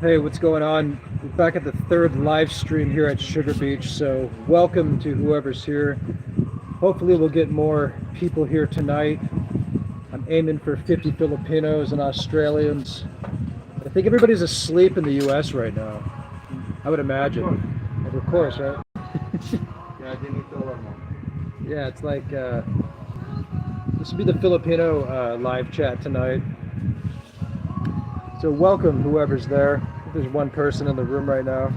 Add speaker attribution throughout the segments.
Speaker 1: Hey, what's going on? We're back at the third live stream here at Sugar Beach, so welcome to whoever's here. Hopefully we'll get more people here tonight. I'm aiming for 50 Filipinos and Australians. I think everybody's asleep in the US right now. I would imagine. Of course, right? Yeah, it's like this will be the Filipino live chat tonight. So welcome whoever's there. If there's one person in the room right now,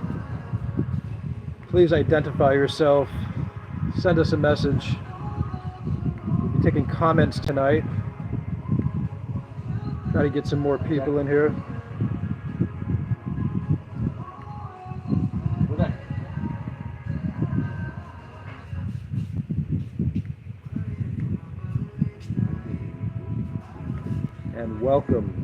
Speaker 1: please identify yourself. Send us a message. We'll be taking comments tonight. Try to get some more people in here. And welcome.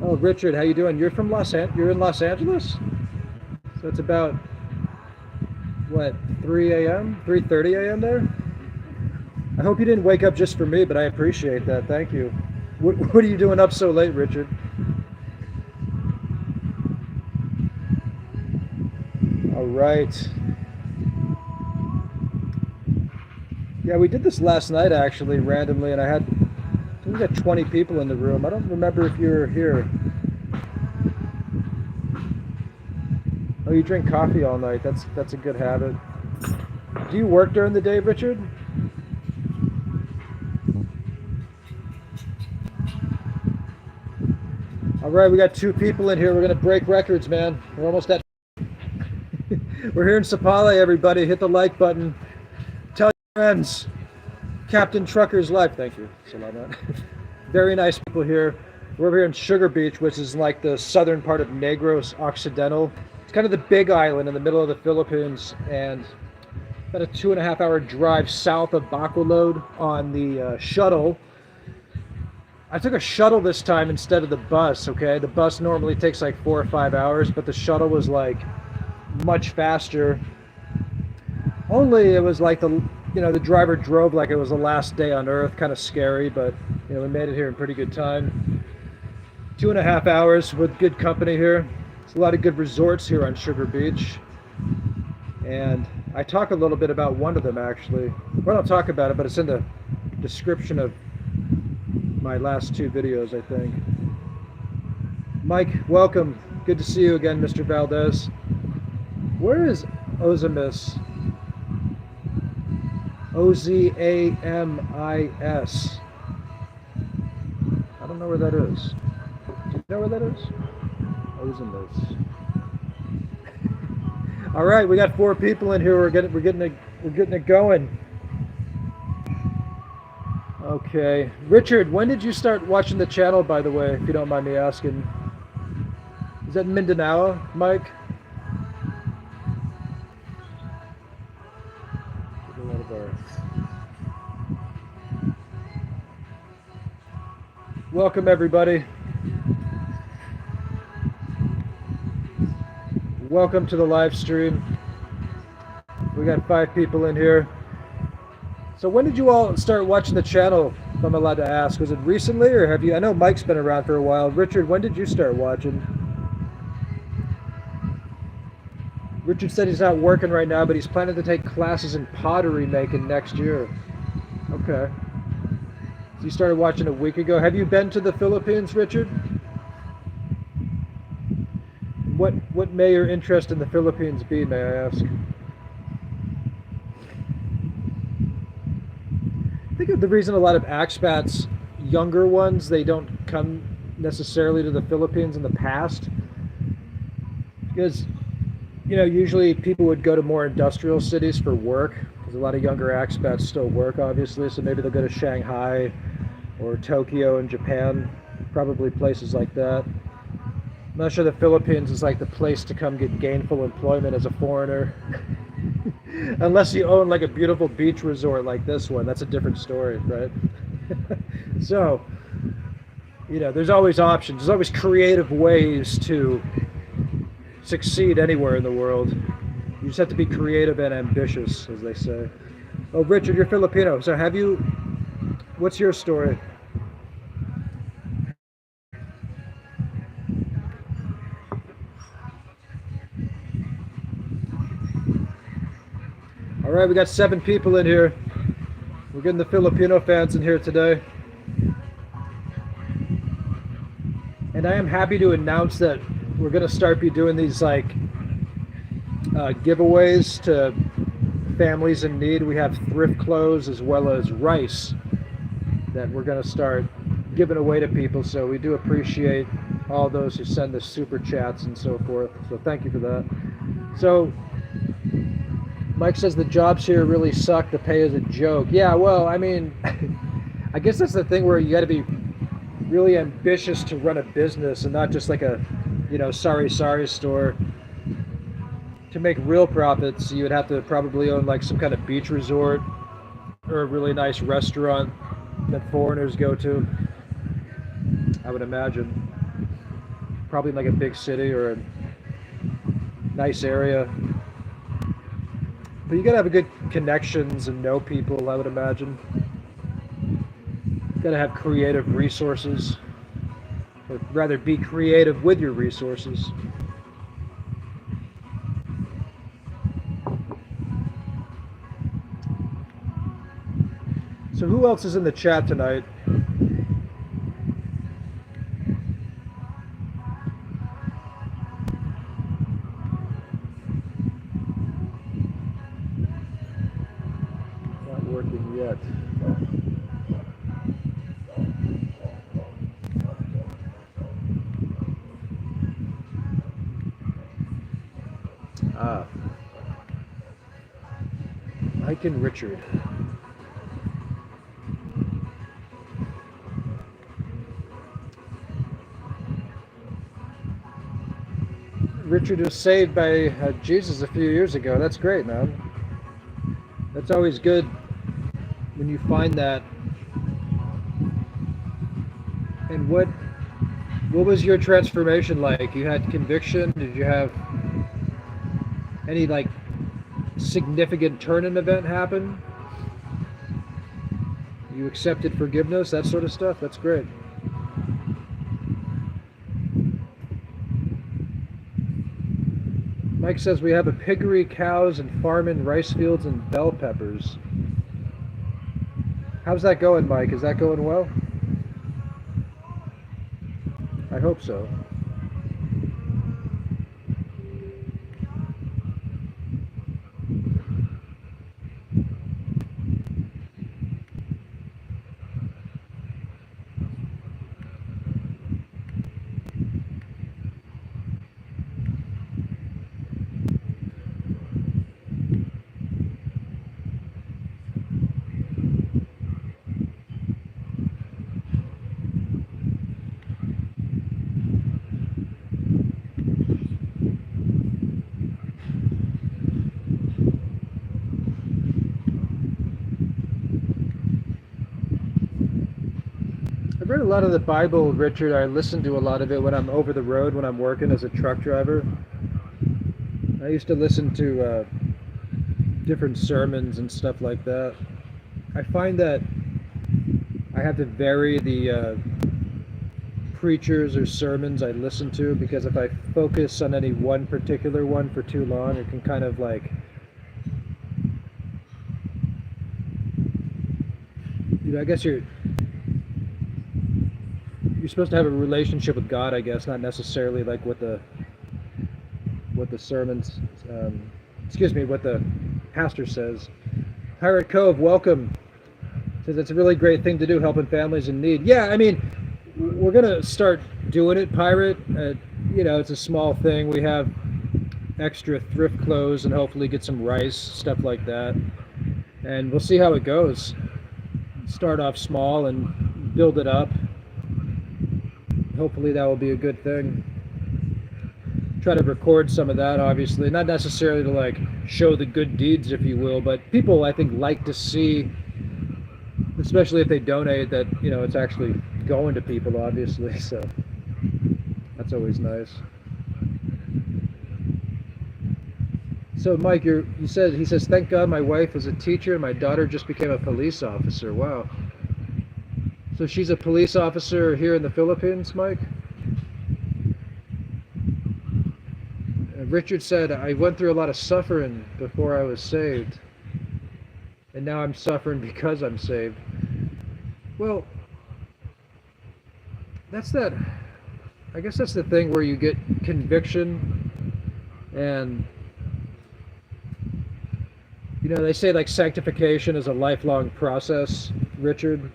Speaker 1: Oh, Richard, how you doing? You're from you're in Los Angeles? So it's about what, 3 a.m., 3:30 a.m. there? I hope you didn't wake up just for me, but I appreciate that. Thank you. What are you doing up so late, Richard? All right. Yeah, we did this last night actually, randomly, and I think we got 20 people in the room. I don't remember if you were here. Oh, you drink coffee all night. That's a good habit. Do you work during the day, Richard? All right, we got 2 people in here. We're gonna break records, man. We're almost at. We're here in Sipalay, everybody. Hit the like button. Tell your friends. Captain Trucker's Life. Thank you. Salamat. Very nice people here. We're over here in Sugar Beach, which is like the southern part of Negros Occidental. It's kind of the big island in the middle of the Philippines, and about a 2.5-hour drive south of Bacolod on the shuttle. I took a shuttle this time instead of the bus, okay? The bus normally takes like 4 or 5 hours, but the shuttle was like much faster. Only it was like the driver drove like it was the last day on earth, kind of scary, but we made it here in pretty good time. 2.5 hours with good company here. There's a lot of good resorts here on Sugar Beach. And I talk a little bit about one of them actually. Well, I don't talk about it, but it's in the description of my last 2 videos, I think. Mike, welcome. Good to see you again, Mr. Valdez. Where is Ozamis? Ozamis. I don't know where that is. Do you know where that is? Ozamis. All right, we got 4 people in here. We're getting it going. Okay, Richard, when did you start watching the channel, by the way, if you don't mind me asking? Is that Mindanao, Mike? Welcome, everybody. Welcome to the live stream. We got 5 people in here. So when did you all start watching the channel, if I'm allowed to ask? Was it recently, or have you? I know Mike's been around for a while. Richard, when did you start watching? Richard said he's not working right now, but he's planning to take classes in pottery making next year. Okay. So you started watching a week ago. Have you been to the Philippines, Richard? What may your interest in the Philippines be, may I ask? I think the reason a lot of expats, younger ones, they don't come necessarily to the Philippines in the past, because usually people would go to more industrial cities for work, because a lot of younger expats still work, obviously, so maybe they'll go to Shanghai or Tokyo in Japan, probably places like that. I'm not sure the Philippines is like the place to come get gainful employment as a foreigner. Unless you own like a beautiful beach resort like this one. That's a different story, right? So, there's always options. There's always creative ways to succeed anywhere in the world. You just have to be creative and ambitious, as they say. Oh, Richard, you're Filipino. So have you? What's your story? All right, we got 7 people in here. We're getting the Filipino fans in here today. And I am happy to announce that we're going to start be doing these like giveaways to families in need. We have thrift clothes as well as rice that we're going to start giving away to people. So we do appreciate all those who send us super chats and so forth. So thank you for that. So Mike says the jobs here really suck. The pay is a joke. Yeah, well, I mean, I guess that's the thing where you got to be really ambitious to run a business and not just like a, sorry store. To make real profits, you would have to probably own like some kind of beach resort or a really nice restaurant that foreigners go to. I would imagine. Probably in like a big city or a nice area. But you gotta have a good connections and know people, I would imagine. You gotta have creative resources. Or rather, be creative with your resources. So who else is in the chat tonight? Not working yet. Mike and Richard. Richard was saved by Jesus a few years ago. That's great, man. That's always good when you find that. And what was your transformation like? You had conviction? Did you have any like significant turning event happen? You accepted forgiveness, that sort of stuff? That's great. Mike says we have a piggery, cows, and farming, rice fields, and bell peppers. How's that going, Mike? Is that going well? I hope so. I've read a lot of the Bible, Richard. I listen to a lot of it when I'm over the road, when I'm working as a truck driver. I used to listen to different sermons and stuff like that. I find that I have to vary the preachers or sermons I listen to, because if I focus on any one particular one for too long, it can kind of like, I guess you're supposed to have a relationship with God, I guess, not necessarily like what the sermons, what the pastor says. Pirate Cove, welcome. Says it's a really great thing to do, helping families in need. Yeah, I mean, we're gonna start doing it, Pirate. It's a small thing. We have extra thrift clothes and hopefully get some rice, stuff like that. And we'll see how it goes. Start off small and build it up. Hopefully that will be a good thing. Try to record some of that, obviously. Not necessarily to like show the good deeds, if you will, but people I think like to see, especially if they donate, that it's actually going to people, obviously. So that's always nice. So Mike, you said he says, thank God my wife is a teacher and my daughter just became a police officer. Wow. So she's a police officer here in the Philippines, Mike? Richard said, I went through a lot of suffering before I was saved. And now I'm suffering because I'm saved. Well, that's that. I guess that's the thing where you get conviction and they say like sanctification is a lifelong process, Richard,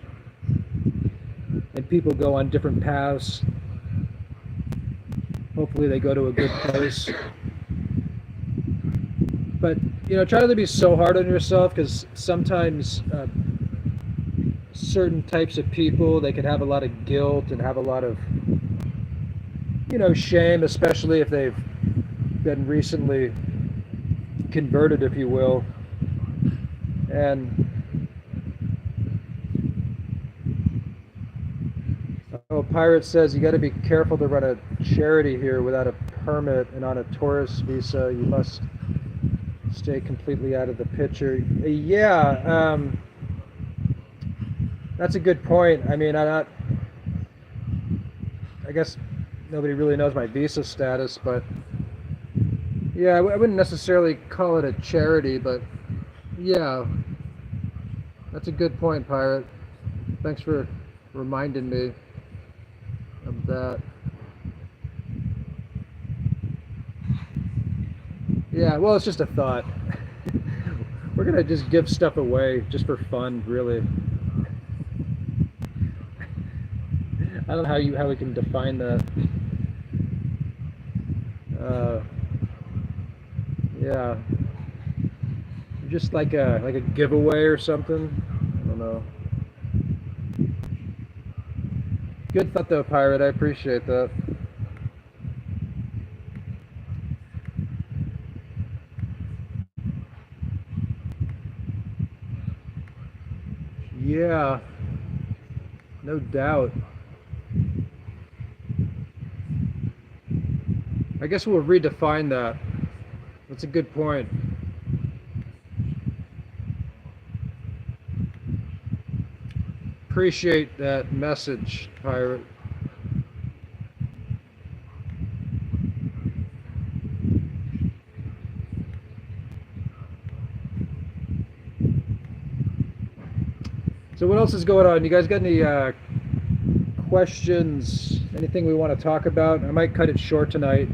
Speaker 1: and people go on different paths. Hopefully they go to a good place. But, try not to be so hard on yourself, because sometimes certain types of people, they can have a lot of guilt and have a lot of, shame, especially if they've been recently converted, if you will. And Pirate says you got to be careful to run a charity here without a permit and on a tourist visa. You must stay completely out of the picture. Yeah, that's a good point. I mean, I guess nobody really knows my visa status, but yeah, I wouldn't necessarily call it a charity, but yeah, that's a good point, Pirate. Thanks for reminding me of that. Yeah, well, it's just a thought. We're gonna just give stuff away just for fun, really. I don't know how we can define that. Yeah, just like a giveaway or something. I don't know. Good thought though, Pirate. I appreciate that. Yeah, no doubt. I guess we'll redefine that. That's a good point. Appreciate that message, Pirate. So what else is going on? You guys got any questions? Anything we want to talk about? I might cut it short tonight.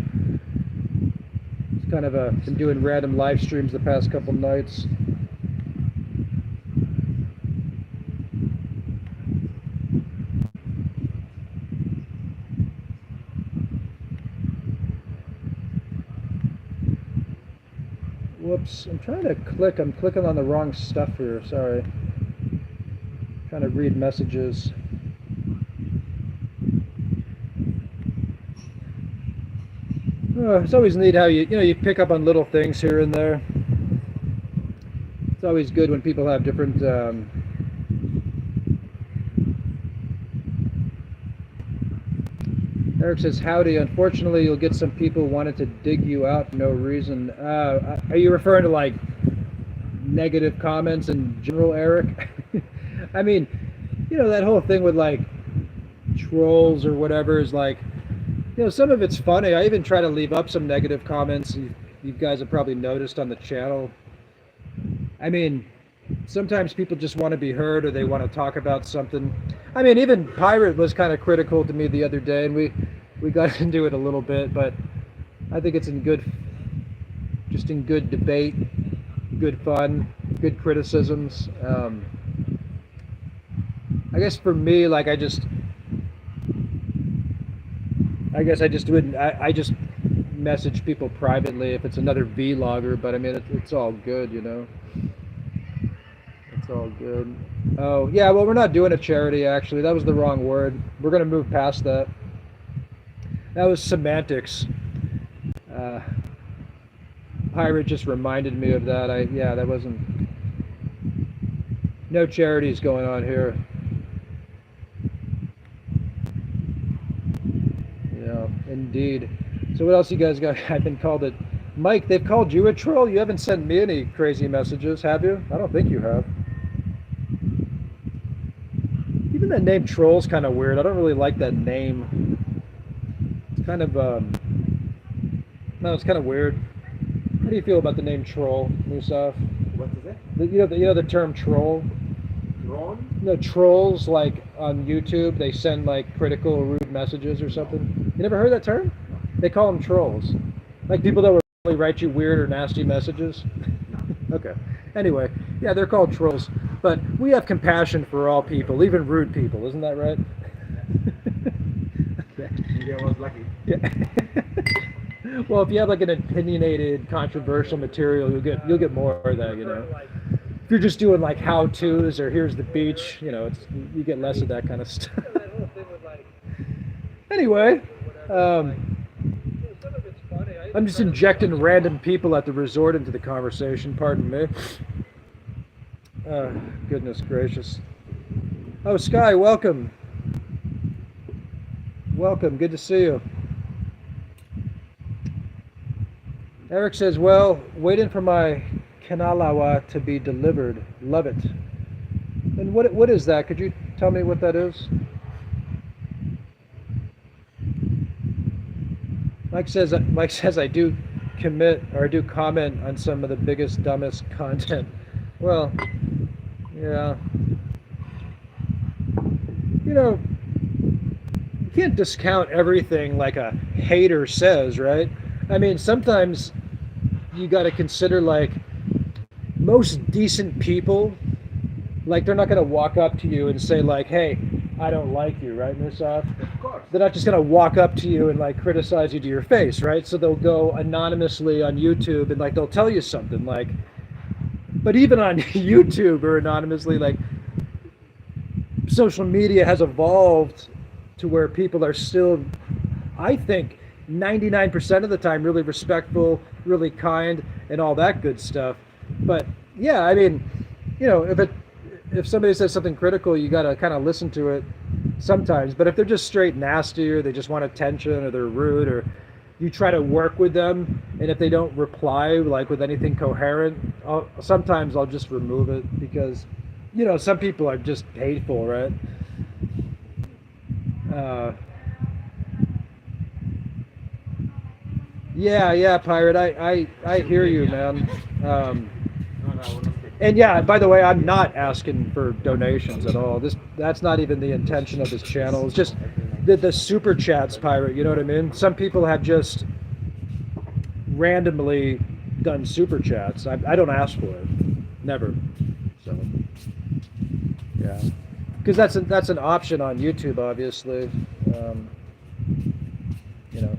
Speaker 1: It's kind of been doing random live streams the past couple nights. Whoops, I'm trying to click. I'm clicking on the wrong stuff here. Sorry. Trying to read messages. It's always neat how you pick up on little things here and there. It's always good when people have different Eric says, howdy. Unfortunately, you'll get some people wanting to dig you out for no reason. Are you referring to like negative comments in general, Eric? I mean, that whole thing with like trolls or whatever is like, some of it's funny. I even try to leave up some negative comments. You guys have probably noticed on the channel. I mean, sometimes people just want to be heard or they want to talk about something. I mean, even Pirate was kind of critical to me the other day, and we got into it a little bit, but I think it's in good debate, good fun, good criticisms. I guess for me, like I just wouldn't. I just message people privately if it's another vlogger, but I mean it's all good, It's all good. Oh yeah, well we're not doing a charity actually. That was the wrong word. We're gonna move past that. That was semantics. Pirate just reminded me of that. That wasn't. No charities going on here. Yeah, indeed. So what else you guys got? I've been called Mike, they've called you a troll? You haven't sent me any crazy messages, have you? I don't think you have. Even the name troll's kind of weird. I don't really like that name. It's kind of, no, it's kind of weird. How do you feel about the name troll, Musaf?
Speaker 2: What is it?
Speaker 1: You know the term troll?
Speaker 2: Troll?
Speaker 1: No, trolls, like on YouTube, they send like critical or rude messages or something. You never heard that term? They call them trolls. Like people that will really write you weird or nasty messages. Okay. Anyway, yeah, they're called trolls. But we have compassion for all people, even rude people. Isn't that right? Okay.
Speaker 2: Maybe I was lucky.
Speaker 1: Yeah. Well, if you have like an opinionated, controversial material, you'll get more of that, you know. If you're just doing like how-tos or here's the beach, you know, you get less of that kind of stuff. Anyway, I'm just injecting random people at the resort into the conversation. Pardon me. Goodness gracious. Oh, Sky, welcome. Welcome. Good to see you. Eric says, well, waiting for my kanalawa to be delivered. Love it. And what is that? Could you tell me what that is? Mike says I do commit or I do comment on some of the biggest, dumbest content. Well, yeah. You know, you can't discount everything like a hater says, right? I mean, sometimes you got to consider like most decent people, like they're not going to walk up to you and say like, hey, I don't like you, right, Musaf?
Speaker 2: Of course.
Speaker 1: They're not just going to walk up to you and like criticize you to your face, right? So they'll go anonymously on YouTube and like they'll tell you something like, but even on YouTube or anonymously, like social media has evolved to where people are still, I think, 99% of the time really respectful, really kind, and all that good stuff. But yeah, I mean, you know, if somebody says something critical, you got to kind of listen to it sometimes. But if they're just straight nasty or they just want attention or they're rude or you try to work with them and if they don't reply like with anything coherent, sometimes I'll just remove it because, you know, some people are just hateful, right? Yeah, Pirate. I hear you, man. And yeah, by the way, I'm not asking for donations at all. That's not even the intention of this channel. It's just the super chats, Pirate. You know what I mean? Some people have just randomly done super chats. I don't ask for it, never. So yeah, because that's an option on YouTube, obviously. You know.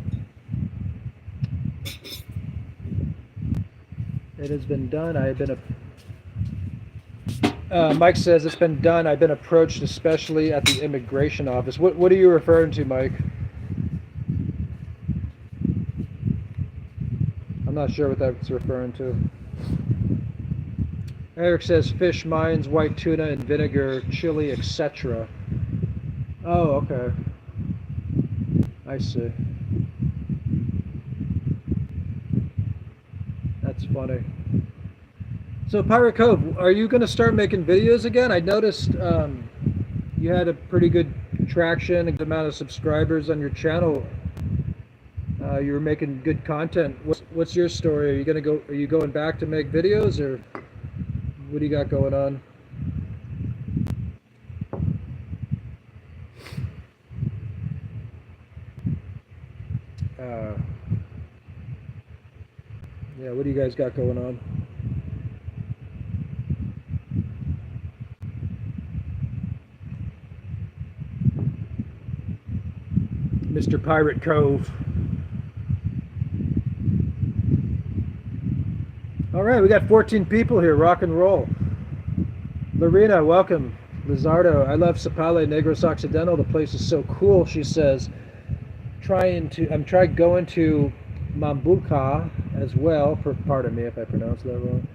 Speaker 1: It has been done. I have been Mike says it's been done. I've been approached, especially at the immigration office. What are you referring to, Mike? I'm not sure what that's referring to. Eric says fish, mines, white tuna, and vinegar, chili, etc. Oh, okay. I see. That's funny. So Pirate Cove, are you going to start making videos again? I noticed you had a pretty good traction, a good amount of subscribers on your channel. You were making good content. What's your story? Are you going back to make videos, or what do you got going on? Yeah, what do you guys got going on? Mr. Pirate Cove. All right, we got 14 people here. Rock and roll. Lorena, welcome. Lizardo, I love Sipalay, Negros Occidental. The place is so cool, she says. I'm trying going to Mambuca as well. Pardon me if I pronounced that wrong.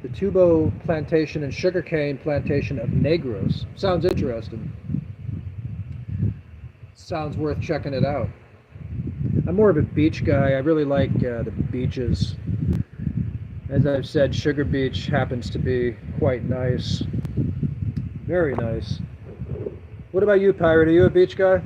Speaker 1: The Tubo plantation and sugarcane plantation of Negros. Sounds interesting. Sounds worth checking it out. I'm more of a beach guy. I really like the beaches. As I've said, Sugar Beach happens to be quite nice. Very nice. What about you, Pirate? Are you a beach guy?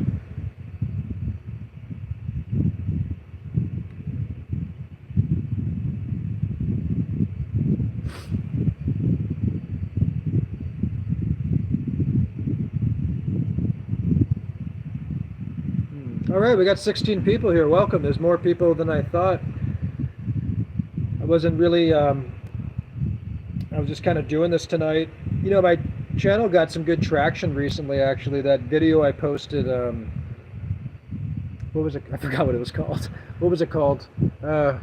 Speaker 1: All right, we got 16 people here. Welcome. There's more people than I thought. I wasn't really, I was just kind of doing this tonight. You know, my channel got some good traction recently, actually. That video I posted, what was it? I forgot what it was called. What was it called? Oh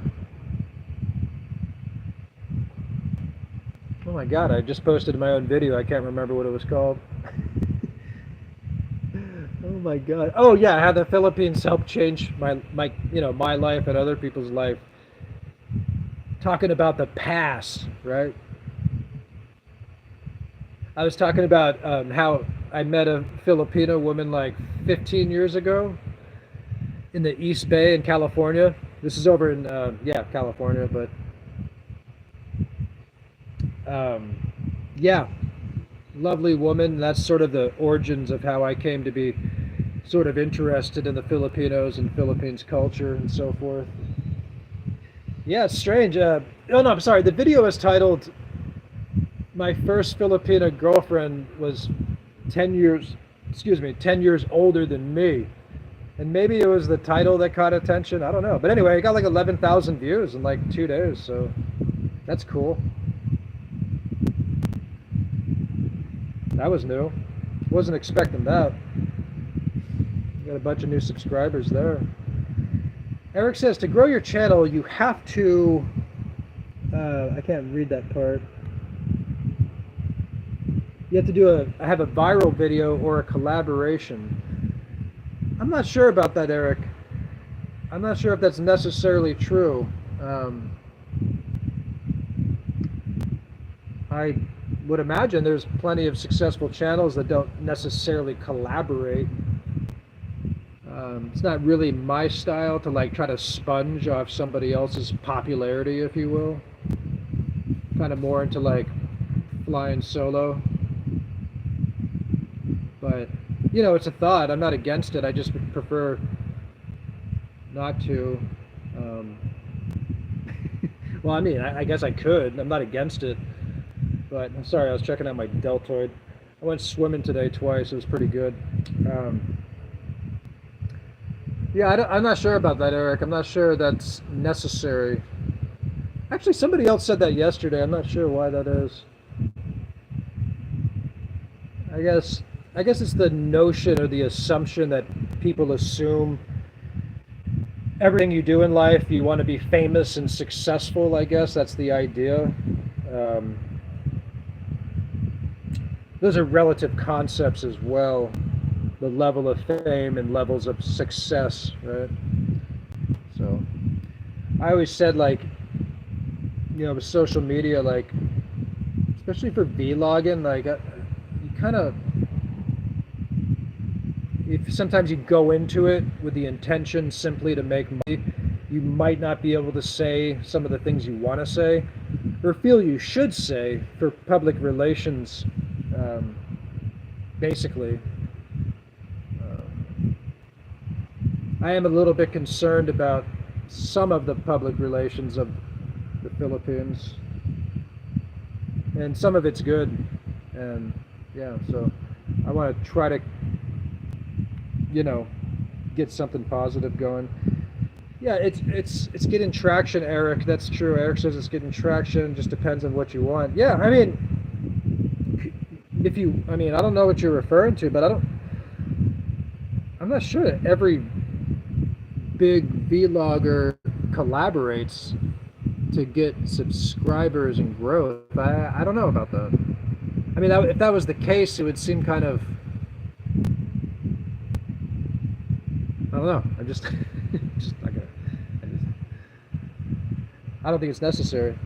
Speaker 1: my God, I just posted my own video. I can't remember what it was called. Oh my God. Oh yeah, how the Philippines helped change my life and other people's life. Talking about the past, right? I was talking about how I met a Filipino woman like 15 years ago in the East Bay in California. This is over in California, but yeah, lovely woman. That's sort of the origins of how I came to be sort of interested in the Filipinos and Philippines culture and so forth. Yeah, it's strange. Oh no, I'm sorry. The video is titled "My First Filipina Girlfriend Was 10 years, 10 years older than me." And maybe it was the title that caught attention. I don't know. But anyway, it got like 11,000 views in like 2 days. So that's cool. That was new. Wasn't expecting that. Got a bunch of new subscribers there. Eric says to grow your channel, you have to. I can't read that part. You have to do have a viral video or a collaboration. I'm not sure about that, Eric. I'm not sure if that's necessarily true. I would imagine there's plenty of successful channels that don't necessarily collaborate. It's not really my style to like try to sponge off somebody else's popularity, if you will. Kind of more into like flying solo. But, you know, it's a thought. I'm not against it. I just would prefer not to. Well, I mean, I guess I could. I'm not against it. But I'm sorry, I was checking out my deltoid. I went swimming today twice. It was pretty good. Yeah, I'm not sure about that, Eric. I'm not sure that's necessary. Actually, somebody else said that yesterday. I'm not sure why that is. I guess it's the notion or the assumption that people assume everything you do in life, you want to be famous and successful. I guess that's the idea. Those are relative concepts as well. The level of fame and levels of success, right? So I always said, like, you know, with social media, like, especially for vlogging, like, you kind of, if sometimes you go into it with the intention simply to make money, you might not be able to say some of the things you want to say or feel you should say for public relations, basically. I am a little bit concerned about some of the public relations of the Philippines, and some of it's good, and yeah, so I want to try to, you know, get something positive going. Yeah, it's getting traction, Eric. That's true. Eric says it's getting traction. Just depends on what you want. Yeah, I mean, I don't know what you're referring to, but I'm not sure that every big vlogger collaborates to get subscribers and growth. I don't know about that. I mean, if that was the case, it would seem kind of, I don't know. I'm just, just not gonna. I don't think it's necessary.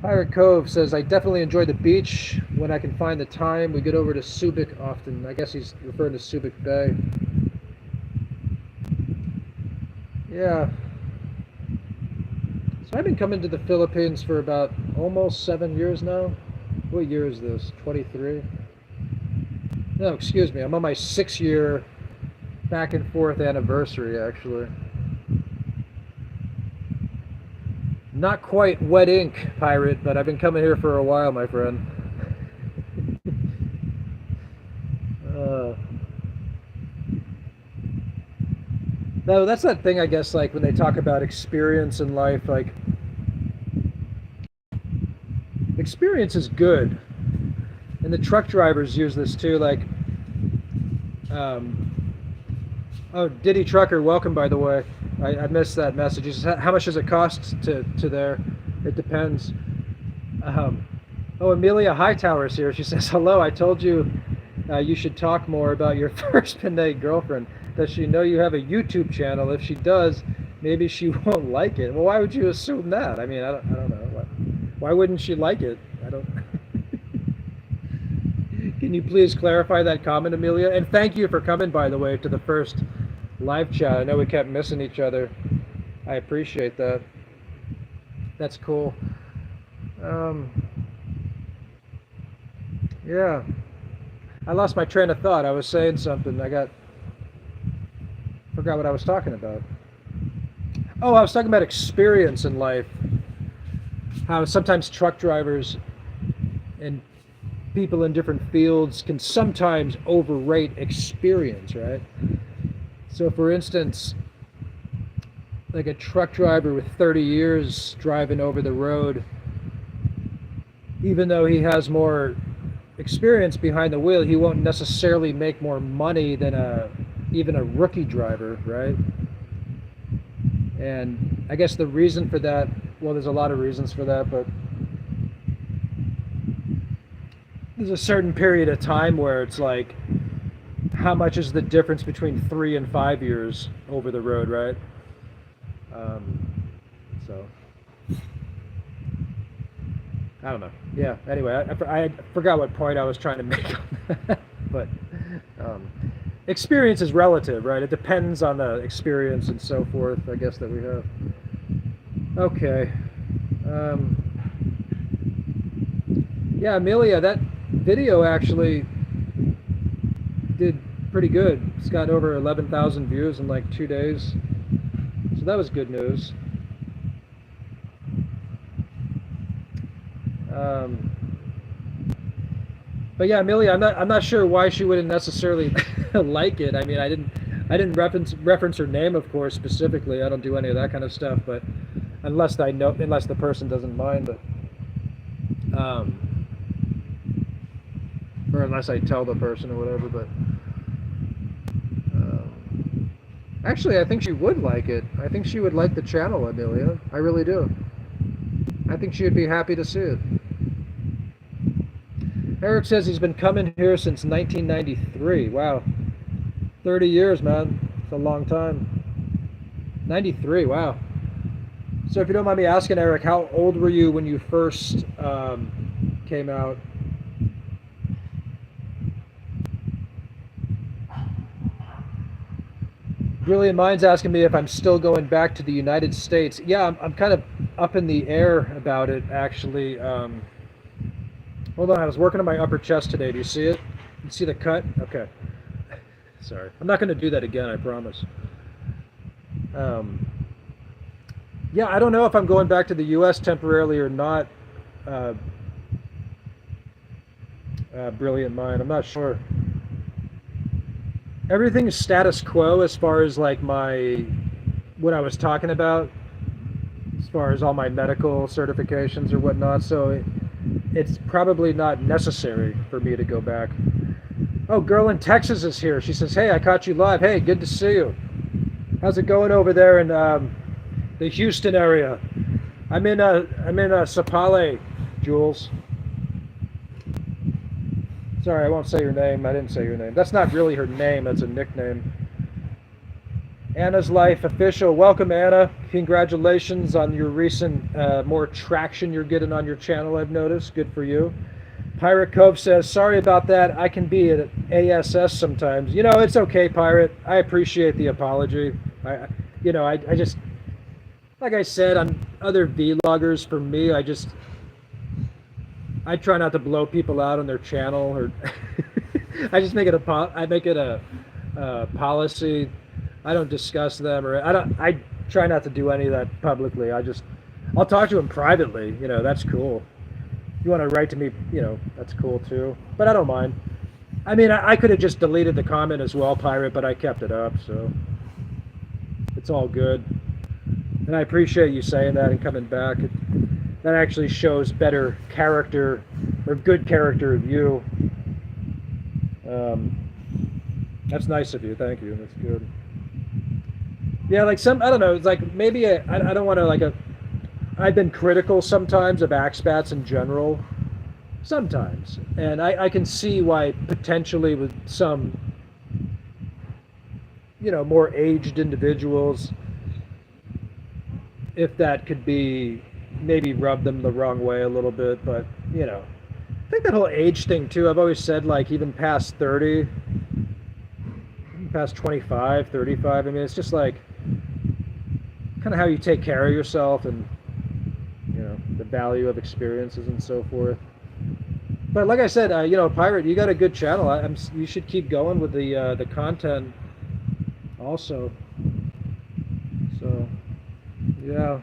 Speaker 1: Pirate Cove says, I definitely enjoy the beach when I can find the time. We get over to Subic often. I guess he's referring to Subic Bay. Yeah. So I've been coming to the Philippines for about almost 7 years now. What year is this? 23? No, excuse me. I'm on my 6 year back and forth anniversary, actually. Not quite wet ink, pirate, but I've been coming here for a while, my friend. uh, no, that's that thing, I guess, like when they talk about experience in life, like, experience is good. And the truck drivers use this too, like, um, oh, Diddy Trucker, welcome, by the way. I missed that message. He says, how much does it cost to there? It depends. Um, oh, Amelia Hightower is here. She says, hello, I told you you should talk more about your first Pinay girlfriend. Does she know you have a YouTube channel? If she does, maybe she won't like it. Well, why would you assume that? I mean, I don't know. Why wouldn't she like it? I don't... Can you please clarify that comment, Amelia? And thank you for coming, by the way, to the first live chat. I know we kept missing each other. I appreciate that. That's cool. Yeah. I lost my train of thought. I was saying something. Forgot what I was talking about. Oh, I was talking about experience in life. How sometimes truck drivers and people in different fields can sometimes overrate experience, right? So for instance, like a truck driver with 30 years driving over the road, even though he has more experience behind the wheel, he won't necessarily make more money than even a rookie driver, right? And I guess the reason for that, well, there's a lot of reasons for that, but there's a certain period of time where it's like, how much is the difference between 3 and 5 years over the road, right? So I don't know. Yeah. Anyway, I forgot what point I was trying to make on that. But experience is relative, right? It depends on the experience and so forth, I guess, that we have. Okay. Yeah, Amelia, that video actually did pretty good. It's got over 11,000 views in like 2 days. So that was good news. But yeah, Amelia, I'm not sure why she wouldn't necessarily like it. I mean, I didn't reference her name, of course, specifically. I don't do any of that kind of stuff, but unless the person doesn't mind, but or unless I tell the person or whatever. But actually, I think she would like it. I think she would like the channel, Amelia. I really do. I think she would be happy to see it. Eric says he's been coming here since 1993. Wow. 30 years, man. It's a long time. 93, wow. So if you don't mind me asking, Eric, how old were you when you first came out? Brilliant Mind's asking me if I'm still going back to the United States. Yeah, I'm kind of up in the air about it, actually. Hold on, I was working on my upper chest today. Do you see it? You see the cut? Okay. Sorry. I'm not going to do that again, I promise. Yeah, I don't know if I'm going back to the U.S. temporarily or not. Brilliant Mind. I'm not sure. Everything is status quo as far as like what I was talking about, as far as all my medical certifications or whatnot. So it's probably not necessary for me to go back. Oh, girl in Texas is here. She says, hey, I caught you live. Hey, good to see you. How's it going over there in the Houston area? I'm in Sipalay, Jules. Sorry, I won't say your name. I didn't say your name. That's not really her name. That's a nickname. Anna's Life Official. Welcome, Anna. Congratulations on your recent more traction you're getting on your channel, I've noticed. Good for you. Pirate Cove says, sorry about that. I can be at ASS sometimes. You know, it's okay, Pirate. I appreciate the apology. you know, I just, like I said on other vloggers, for me, I try not to blow people out on their channel, or I just make it I make it a policy. I don't discuss them, or I try not to do any of that publicly. I'll talk to them privately. You know, that's cool. If you want to write to me, you know, that's cool too. But I don't mind. I mean, I could have just deleted the comment as well, Pirate, but I kept it up, so it's all good. And I appreciate you saying that and coming back. That actually shows better character, or good character of you. That's nice of you. Thank you. That's good. Yeah, like I don't know. It's like maybe I don't want to I've been critical sometimes of expats in general. Sometimes, and I can see why potentially with some, you know, more aged individuals, if that could be maybe rub them the wrong way a little bit. But you know, I think that whole age thing too, I've always said, like, even past 30, even past 25, 35, I mean, it's just like kind of how you take care of yourself, and you know, the value of experiences and so forth. But like I said, you know, Pirate, you got a good channel. You should keep going with the content also. So yeah.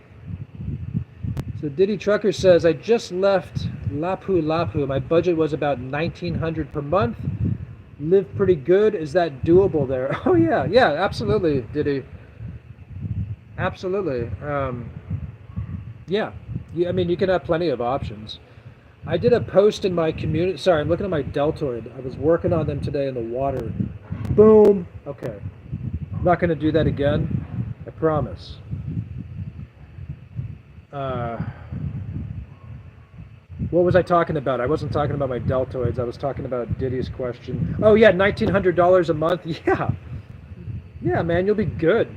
Speaker 1: So Diddy Trucker says, I just left Lapu Lapu. My budget was about 1,900 per month. Live pretty good. Is that doable there? Oh yeah, yeah, absolutely, Diddy. Absolutely. Yeah. I mean, you can have plenty of options. I did a post in my community. Sorry, I'm looking at my deltoid. I was working on them today in the water. Boom. Okay. I'm not going to do that again. I promise. What was I talking about? I wasn't talking about my deltoids. I was talking about Diddy's question. Oh, yeah, $1,900 a month. Yeah. Yeah, man, you'll be good.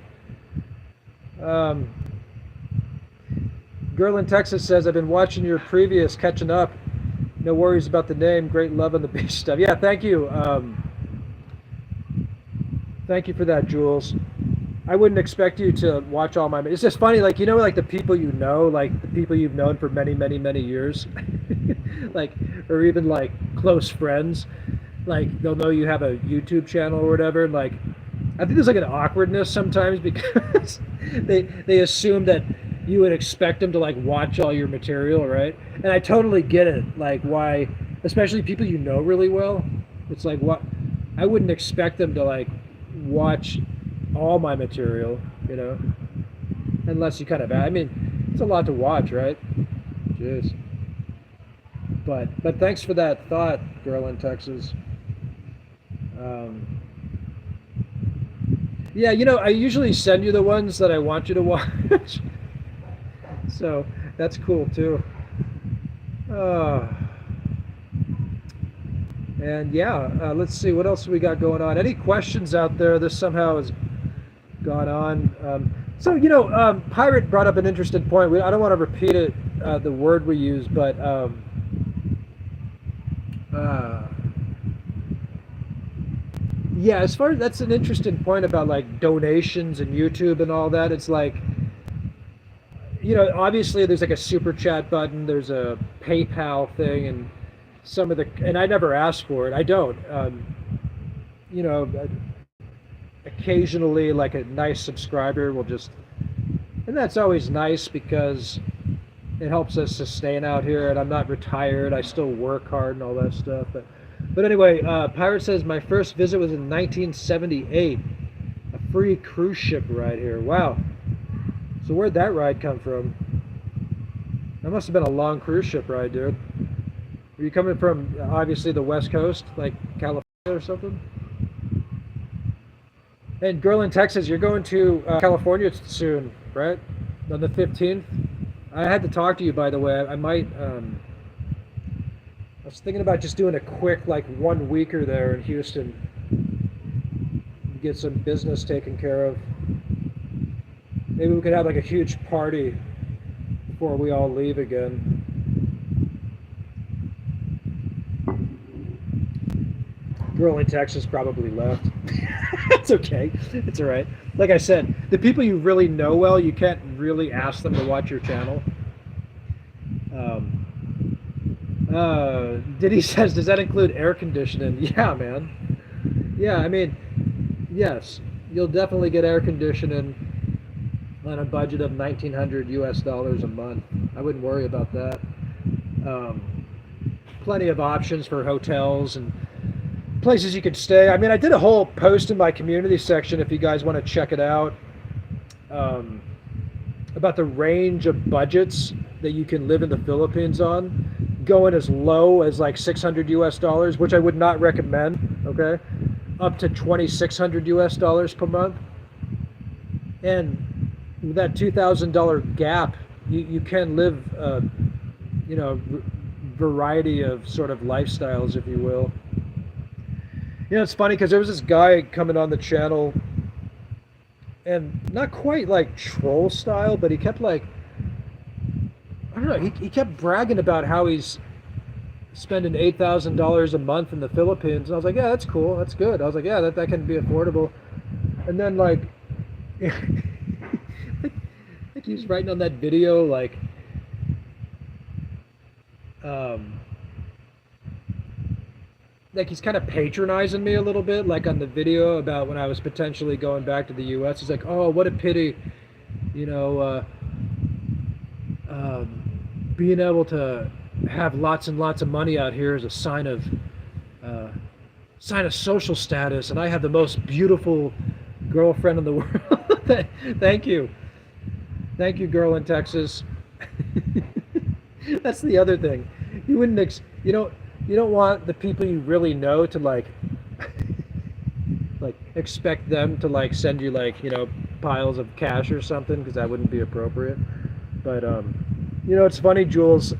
Speaker 1: Girl in Texas says, I've been watching your previous, catching up. No worries about the name. Great love on the beach stuff. Yeah, thank you. Thank you for that, Jules. I wouldn't expect you to watch all my... It's just funny, like, you know, like the people you know, like the people you've known for many, many, many years. Like, or even like close friends. Like, they'll know you have a YouTube channel or whatever. And like, I think there's like an awkwardness sometimes because they assume that you would expect them to like watch all your material, right? And I totally get it, like why, especially people you know really well. It's like, what, I wouldn't expect them to like watch all my material, you know, unless you kind of, I mean, it's a lot to watch, right? Jeez. But thanks for that thought, girl in Texas. Yeah, you know, I usually send you the ones that I want you to watch. So that's cool too. And yeah, let's see what else we got going on. Any questions out there? This somehow has gone on. So you know, Pirate brought up an interesting point. I don't want to repeat it, the word we use, but yeah, as far as that's an interesting point about like donations and YouTube and all that. It's like, you know, obviously there's like a super chat button, there's a PayPal thing, and some of the, and I never ask for it. I don't. You know, occasionally like a nice subscriber will just, and that's always nice because it helps us sustain out here, and I'm not retired. I still work hard and all that stuff. But anyway, Pirate says, my first visit was in 1978. A free cruise ship ride here. Wow. So where'd that ride come from? That must have been a long cruise ship ride, dude. Were you coming from, obviously, the West Coast, like California or something? And girl in Texas, you're going to California soon, right? On the 15th? I had to talk to you, by the way. I might... I was thinking about just doing a quick, like, 1 weeker there in Houston. Get some business taken care of. Maybe we could have, like, a huge party before we all leave again. Girl in Texas probably left. It's okay. It's all right. Like I said, the people you really know well, you can't really ask them to watch your channel. Diddy says, does that include air conditioning? Yeah, man. Yeah, I mean, yes, you'll definitely get air conditioning on a budget of $1,900 a month. I wouldn't worry about that. Plenty of options for hotels and places you could stay. I mean, I did a whole post in my community section if you guys want to check it out, about the range of budgets that you can live in the Philippines on, going as low as like $600, which I would not recommend, okay, up to $2,600 per month. And with that $2,000 gap, you can live, variety of sort of lifestyles, if you will. You know, it's funny because there was this guy coming on the channel, and not quite like troll style, but he kept like, I don't know, he kept bragging about how he's spending $8,000 a month in the Philippines. And I was like, yeah, that's cool, that's good. I was like, yeah, that can be affordable. And then like, like he was writing on that video like, like he's kind of patronizing me a little bit, like on the video about when I was potentially going back to the U.S. He's like, oh, what a pity, being able to have lots and lots of money out here is a sign of social status, and I have the most beautiful girlfriend in the world. Thank you, girl in Texas. That's the other thing. You wouldn't you don't want the people you really know to like expect them to like send you like, piles of cash or something, because that wouldn't be appropriate. But it's funny, Jules.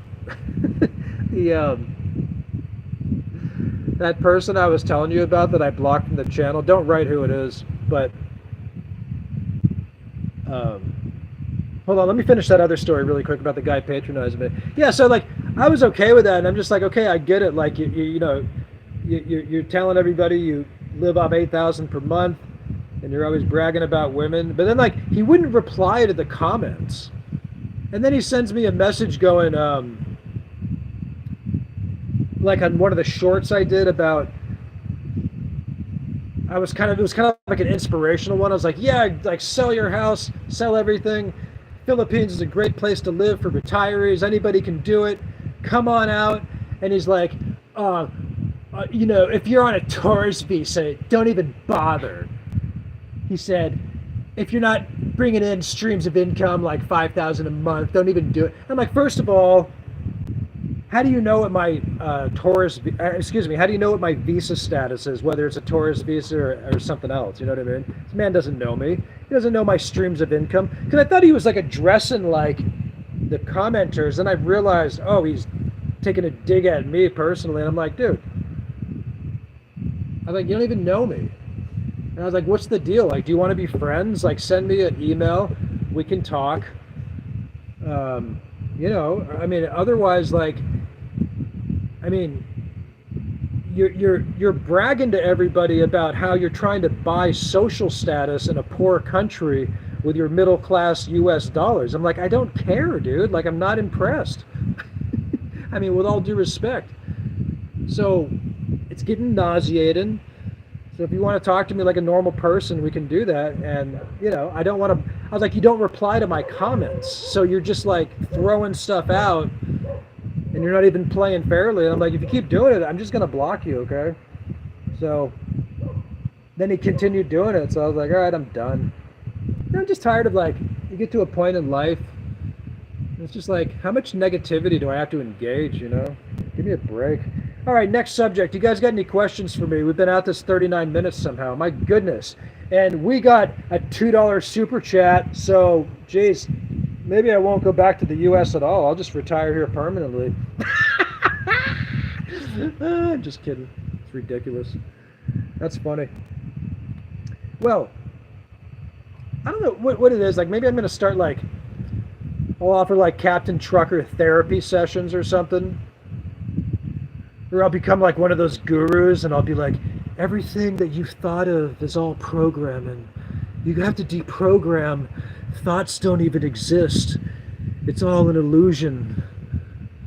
Speaker 1: That person I was telling you about that I blocked from the channel, don't write who it is, but hold on, let me finish that other story really quick about the guy patronizing me. Yeah, so like I was okay with that, and I'm just like, okay, I get it. Like you're telling everybody you live off $8,000 per month, and you're always bragging about women. But then like he wouldn't reply to the comments, and then he sends me a message going, like on one of the shorts I did about. It was kind of like an inspirational one. I was like, yeah, like sell your house, sell everything. Philippines is a great place to live for retirees. Anybody can do it. Come on out. And he's like, if you're on a tourist visa, don't even bother. He said, if you're not bringing in streams of income like $5,000 a month, don't even do it. I'm like, first of all, how do you know what my how do you know what my visa status is, whether it's a tourist visa or something else? You know what I mean? This man doesn't know me. He doesn't know my streams of income. Because I thought he was like addressing like the commenters, and I realized, oh, he's taking a dig at me personally. And I'm like, dude, I'm like, you don't even know me. And I was like, what's the deal? Like, do you want to be friends? Like, send me an email. We can talk. I mean, otherwise, like, I mean, you're bragging to everybody about how you're trying to buy social status in a poor country with your middle class US dollars. I'm like, I don't care, dude. Like, I'm not impressed. I mean, with all due respect. So it's getting nauseating. So if you want to talk to me like a normal person, we can do that. And, I don't want to, I was like, you don't reply to my comments. So you're just like throwing stuff out and you're not even playing fairly. And I'm like, if you keep doing it, I'm just going to block you, okay? So then he continued doing it. So I was like, all right, I'm done. And I'm just tired of like, you get to a point in life, it's just like, how much negativity do I have to engage, Give me a break. All right, next subject. You guys got any questions for me? We've been out this 39 minutes somehow. My goodness. And we got a $2 super chat. So, geez, maybe I won't go back to the U.S. at all. I'll just retire here permanently. I'm just kidding. It's ridiculous. That's funny. Well, I don't know what it is. Like, maybe I'm going to start, like, I'll offer, like, Captain Trucker therapy sessions or something. Or I'll become like one of those gurus and I'll be like, everything that you've thought of is all programming. You have to deprogram. Thoughts don't even exist. It's all an illusion.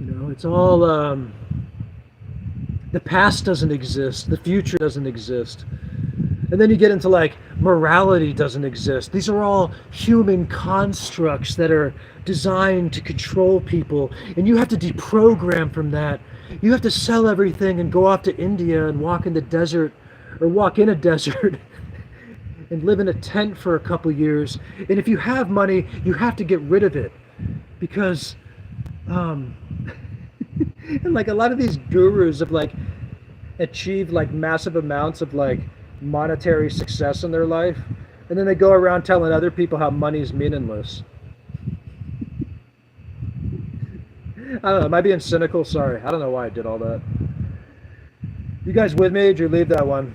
Speaker 1: You know, it's all the past doesn't exist, the future doesn't exist. And then you get into like morality doesn't exist. These are all human constructs that are designed to control people, and you have to deprogram from that. You have to sell everything and go off to India and walk in the desert, or walk in a desert and live in a tent for a couple years. And if you have money, you have to get rid of it because and like a lot of these gurus have like achieved like massive amounts of like monetary success in their life, and then they go around telling other people how money is meaningless. I don't know, am I being cynical? Sorry, I don't know why I did all that. You guys with me? Did you leave that one?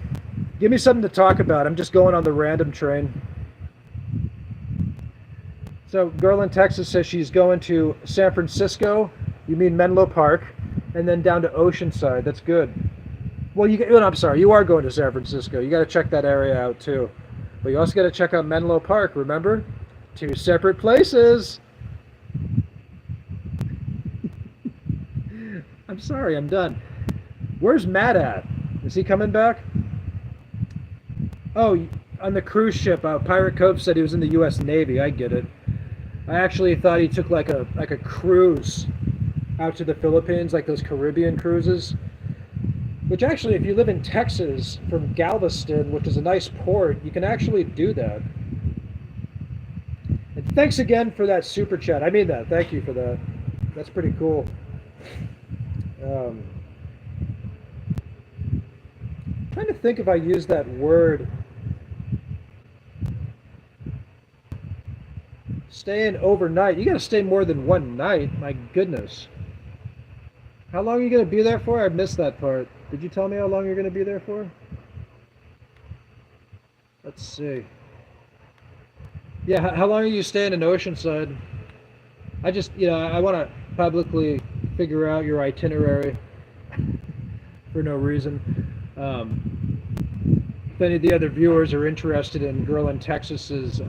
Speaker 1: Give me something to talk about. I'm just going on the random train. So girl in Texas says she's going to San Francisco, you mean Menlo Park, and then down to Oceanside. That's good. Well, I'm sorry, you are going to San Francisco. You got to check that area out too. But you also got to check out Menlo Park, remember? Two separate places. I'm sorry, I'm done. Where's Matt at? Is he coming back? Oh, on the cruise ship. Pirate Cove said he was in the U.S. Navy. I get it. I actually thought he took like a cruise out to the Philippines, like those Caribbean cruises. Which actually, if you live in Texas, from Galveston, which is a nice port, you can actually do that. And thanks again for that super chat. I mean that. Thank you for that. That's pretty cool. Trying to think if I use that word. Staying overnight. You got to stay more than one night. My goodness. How long are you going to be there for? I missed that part. Did you tell me how long you're going to be there for? Let's see. Yeah, how long are you staying in Oceanside? I just, I want to publicly figure out your itinerary for no reason. If any of the other viewers are interested in Girl in Texas's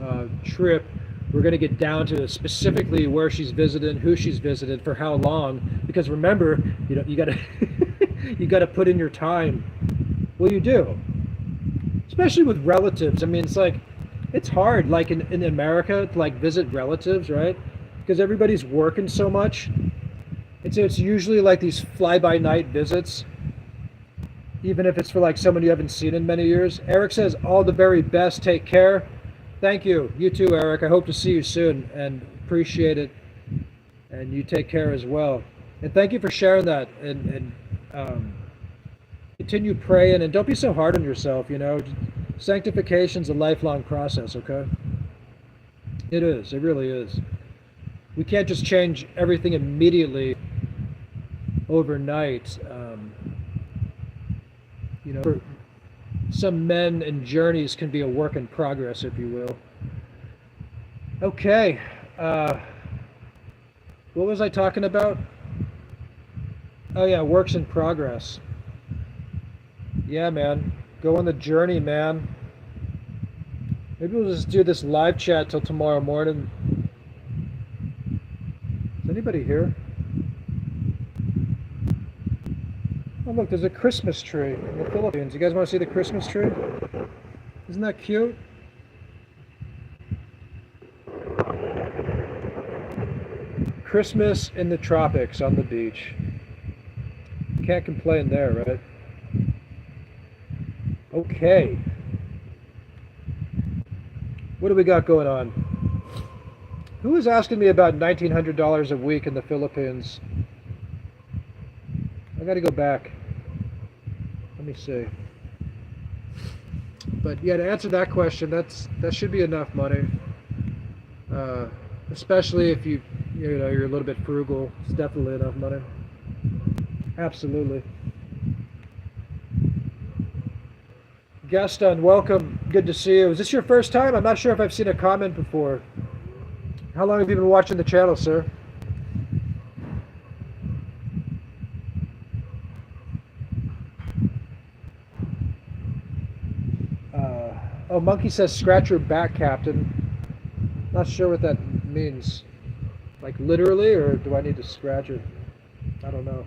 Speaker 1: trip, we're going to get down to specifically where she's visited, who she's visited, for how long. Because remember, you got to you got to put in your time. Well, you do, especially with relatives. I mean, it's hard, like in America, to like visit relatives, right? Because everybody's working so much. And so it's usually like these fly-by-night visits, even if it's for like someone you haven't seen in many years. Eric says, all the very best. Take care. Thank you. You too, Eric. I hope to see you soon and appreciate it. And you take care as well. And thank you for sharing that. And continue praying. And don't be so hard on yourself, Sanctification's a lifelong process, okay? It is. It really is. We can't just change everything immediately overnight. For some men and journeys can be a work in progress, if you will. Okay. What was I talking about? Oh yeah, works in progress. Yeah, man. Go on the journey, man. Maybe we'll just do this live chat till tomorrow morning. Is anybody here? Oh look, there's a Christmas tree in the Philippines. You guys want to see the Christmas tree? Isn't that cute? Christmas in the tropics on the beach. Can't complain there, right? Okay. What do we got going on? Who was asking me about $1,900 a week in the Philippines? I gotta go back. Let me see. But yeah, to answer that question, that should be enough money. Especially if you're a little bit frugal. It's definitely enough money. Absolutely. Gaston, welcome. Good to see you. Is this your first time? I'm not sure if I've seen a comment before. How long have you been watching the channel, sir? Monkey says scratch your back, Captain. Not sure what that means. Like literally, or do I need to scratch it? I don't know.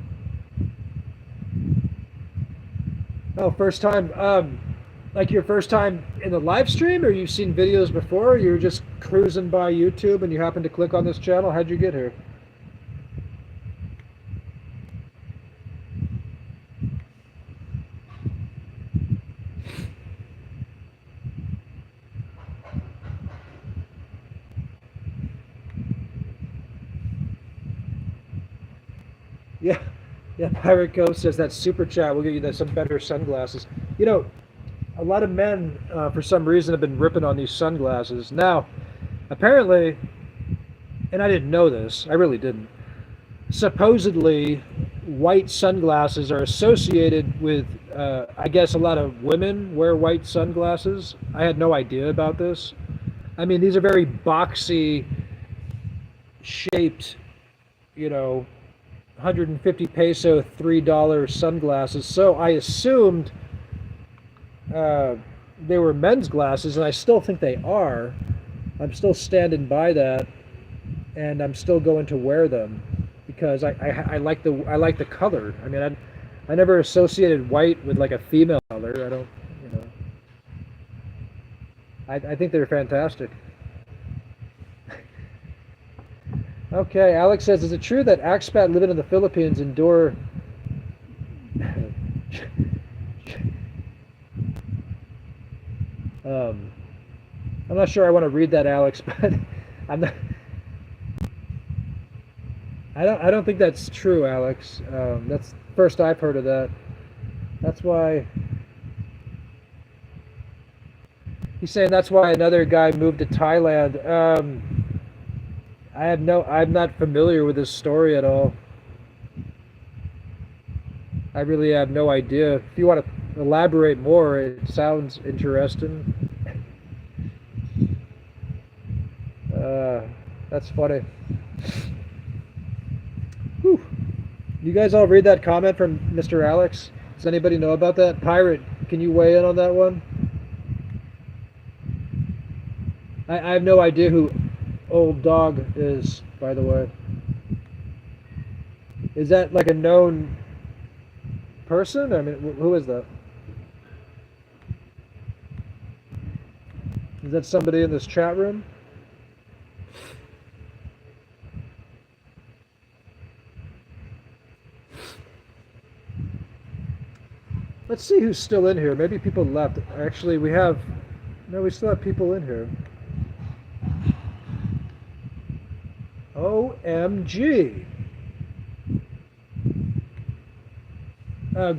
Speaker 1: Oh, first time. Like your first time in the live stream, or you've seen videos before? Or you're just cruising by YouTube and you happen to click on this channel. How'd you get here? Yeah, yeah. Pirate Ghost says that super chat will get you some better sunglasses. You know, a lot of men, for some reason, have been ripping on these sunglasses. Now, apparently, and I didn't know this, I really didn't. Supposedly, white sunglasses are associated with, I guess, a lot of women wear white sunglasses. I had no idea about this. I mean, these are very boxy shaped, you know, 150 peso, $3 sunglasses. So I assumed they were men's glasses, and I still think they are. I'm still standing by that, and I'm still going to wear them because I like the color. I mean, I never associated white with like a female color. I don't, you know. I think they're fantastic. Okay, Alex says, is it true that expat living in the Philippines endure I'm not sure I want to read that, Alex, but I'm not. I don't think that's true, Alex. That's the first I've heard of that. That's why he's saying that's why another guy moved to Thailand. I'm not familiar with this story at all. I really have no idea. If you want to elaborate more, it sounds interesting. That's funny. Whew. You guys all read that comment from Mr. Alex? Does anybody know about that? Pirate, can you weigh in on that one? I have no idea who Old Dog is, by the way. Is that like a known person? I mean, who is that? Is that somebody in this chat room? Let's see who's still in here. Maybe people left. Actually, we still have people in here. OMG.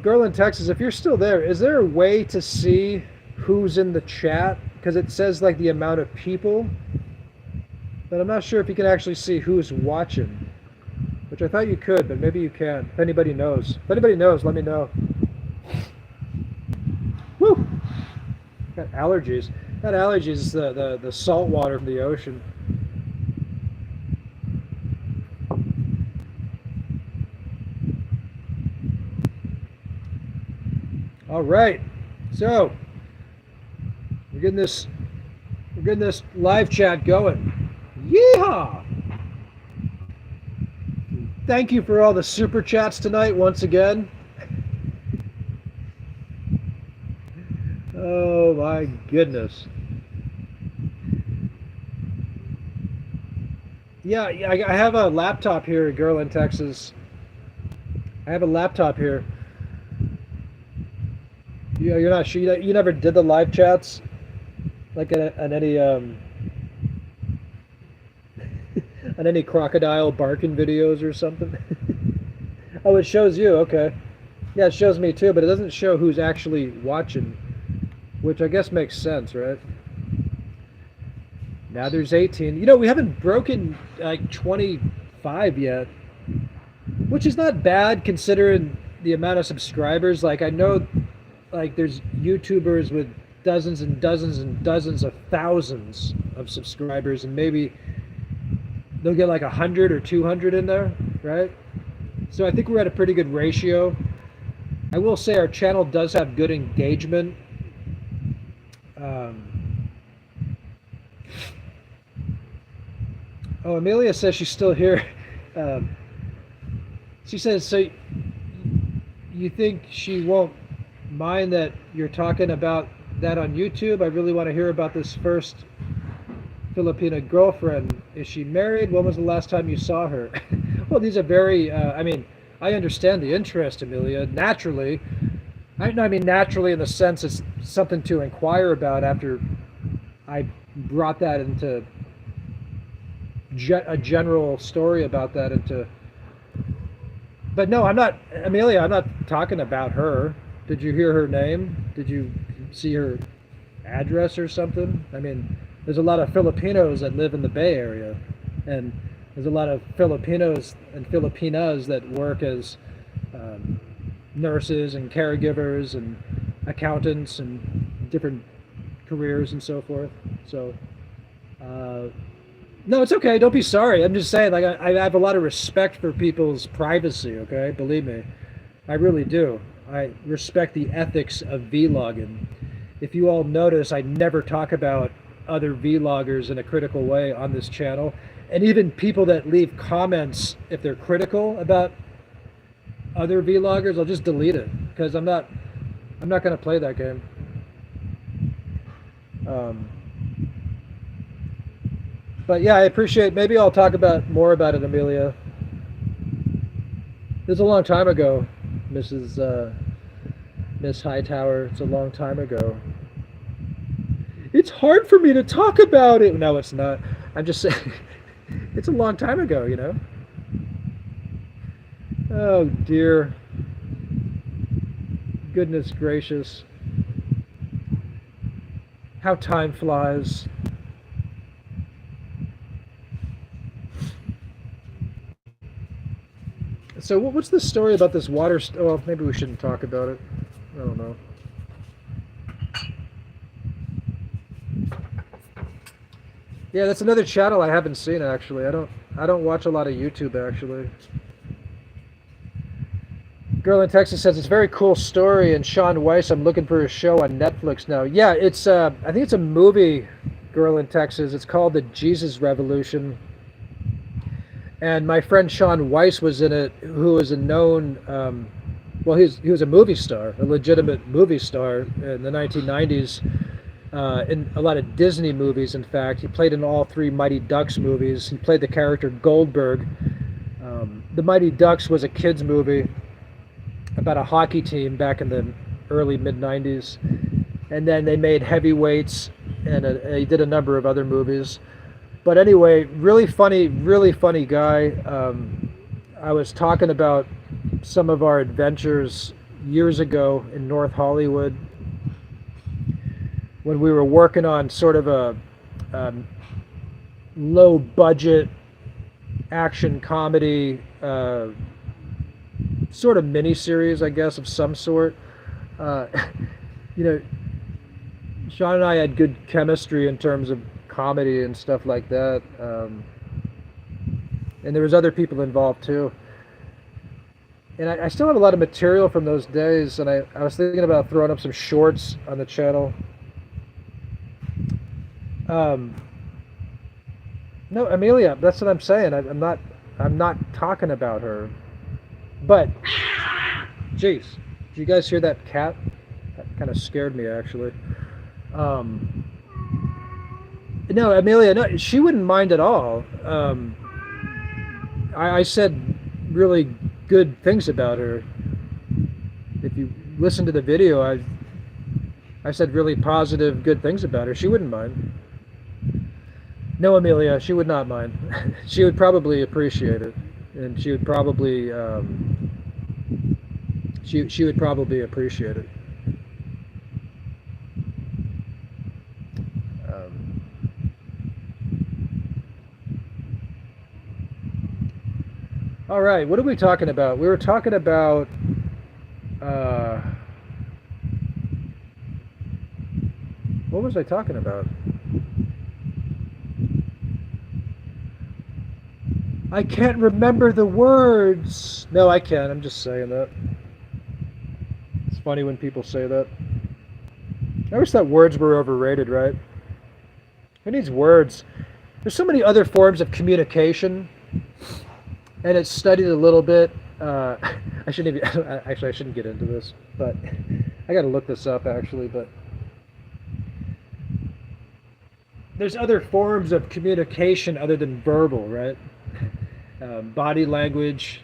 Speaker 1: Girl in Texas, if you're still there, is there a way to see who's in the chat? Because it says like the amount of people, but I'm not sure if you can actually see who's watching, which I thought you could, but maybe you can. If anybody knows. If anybody knows, let me know. Woo! Got allergies. Got allergies, the salt water from the ocean. All right, so we're getting this live chat going. Yeehaw! Thank you for all the super chats tonight once again. Oh my goodness. Yeah, I have a laptop here, girl in Texas. I have a laptop here. You're not sure? You never did the live chats? Like on any on any crocodile barking videos or something? Oh, it shows you, okay. Yeah, it shows me too, but it doesn't show who's actually watching, which I guess makes sense, right? Now there's 18. You know, we haven't broken like 25 yet, which is not bad considering the amount of subscribers. Like I know like there's YouTubers with dozens and dozens and dozens of thousands of subscribers, and maybe they'll get like 100 or 200 in there, right? So I think we're at a pretty good ratio. I will say our channel does have good engagement. Oh, Amelia says she's still here. Um, she says, so you think she won't mind that you're talking about that on YouTube? I really want to hear about this first Filipina girlfriend. Is she married? When was the last time you saw her? Well, these are very, I mean, I understand the interest, Amelia, naturally. I mean, naturally in the sense it's something to inquire about after I brought that into a general story about that into. But no, I'm not, Amelia, I'm not talking about her. Did you hear her name? Did you see her address or something? I mean, there's a lot of Filipinos that live in the Bay Area, and there's a lot of Filipinos and Filipinas that work as um, nurses and caregivers and accountants and different careers and so forth. So, uh, no, it's okay. Don't be sorry. I'm just saying, like, I have a lot of respect for people's privacy, okay? Believe me. I really do. I respect the ethics of vlogging. If you all notice, I never talk about other vloggers in a critical way on this channel. And even people that leave comments, if they're critical about other vloggers, I'll just delete it because I'm not going to play that game. But yeah, I appreciate. Maybe I'll talk about more about it, Amelia. It was a long time ago, Mrs. Miss Hightower. It's a long time ago. It's hard for me to talk about it. No, it's not. I'm just saying. It's a long time ago, you know. Oh dear. Goodness gracious. How time flies. So what's the story about this water? Oh, maybe we shouldn't talk about it. I don't know. Yeah, that's another channel I haven't seen actually. I don't watch a lot of YouTube actually. Girl in Texas says it's a very cool story, and Sean Weiss, I'm looking for a show on Netflix now. Yeah, it's I think it's a movie. Girl in Texas. It's called The Jesus Revolution. And my friend Sean Weiss was in it, who was a known, well, he was a movie star, a legitimate movie star in the 1990s, in a lot of Disney movies, in fact. He played in all three Mighty Ducks movies. He played the character Goldberg. The Mighty Ducks was a kids movie about a hockey team back in the early mid-90s. And then they made Heavyweights, and he did a number of other movies. But anyway, really funny guy. I was talking about some of our adventures years ago in North Hollywood when we were working on sort of a low budget action comedy sort of mini series, I guess, of some sort. You know, Sean and I had good chemistry in terms of comedy and stuff like that, and there was other people involved too, and I still have a lot of material from those days, and I was thinking about throwing up some shorts on the channel. No, Amelia, that's what I'm saying. I'm not talking about her, but jeez, did you guys hear that cat? That kind of scared me actually. No, Amelia, no, she wouldn't mind at all. I said really good things about her. If you listen to the video, I said really positive, good things about her. She wouldn't mind. No, Amelia, she would not mind. She would probably appreciate it, and she would probably she would probably appreciate it. All right, what are we talking about? We were talking about what was I talking about? I can't remember the words. No, I can't. I'm just saying that. It's funny when people say that. I always thought words were overrated, right? Who needs words? there's so many other forms of communication, and it's studied a little bit. I shouldn't even, actually I shouldn't get into this, but I got to look this up actually. But there's other forms of communication other than verbal, right? Body language,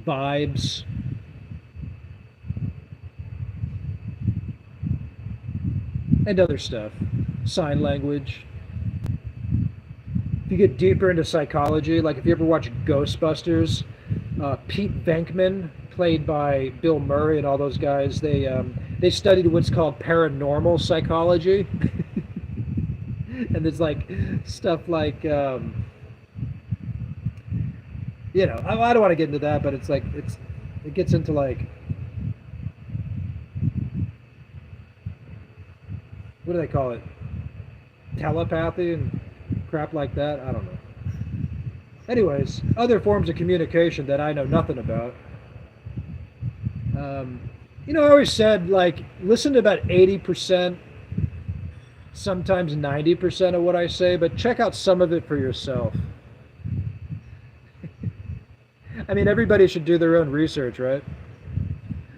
Speaker 1: vibes. And other stuff, sign language. If you get deeper into psychology, like if you ever watch Ghostbusters, Pete Venkman, played by Bill Murray and all those guys, they studied what's called paranormal psychology, and there's like stuff like you know, I don't want to get into that, but it's like it gets into like, what do they call it? Telepathy and crap like that? I don't know. Anyways, other forms of communication that I know nothing about. You know, I always said, like, listen to about 80%, sometimes 90% of what I say, but check out some of it for yourself. I mean, everybody should do their own research, right?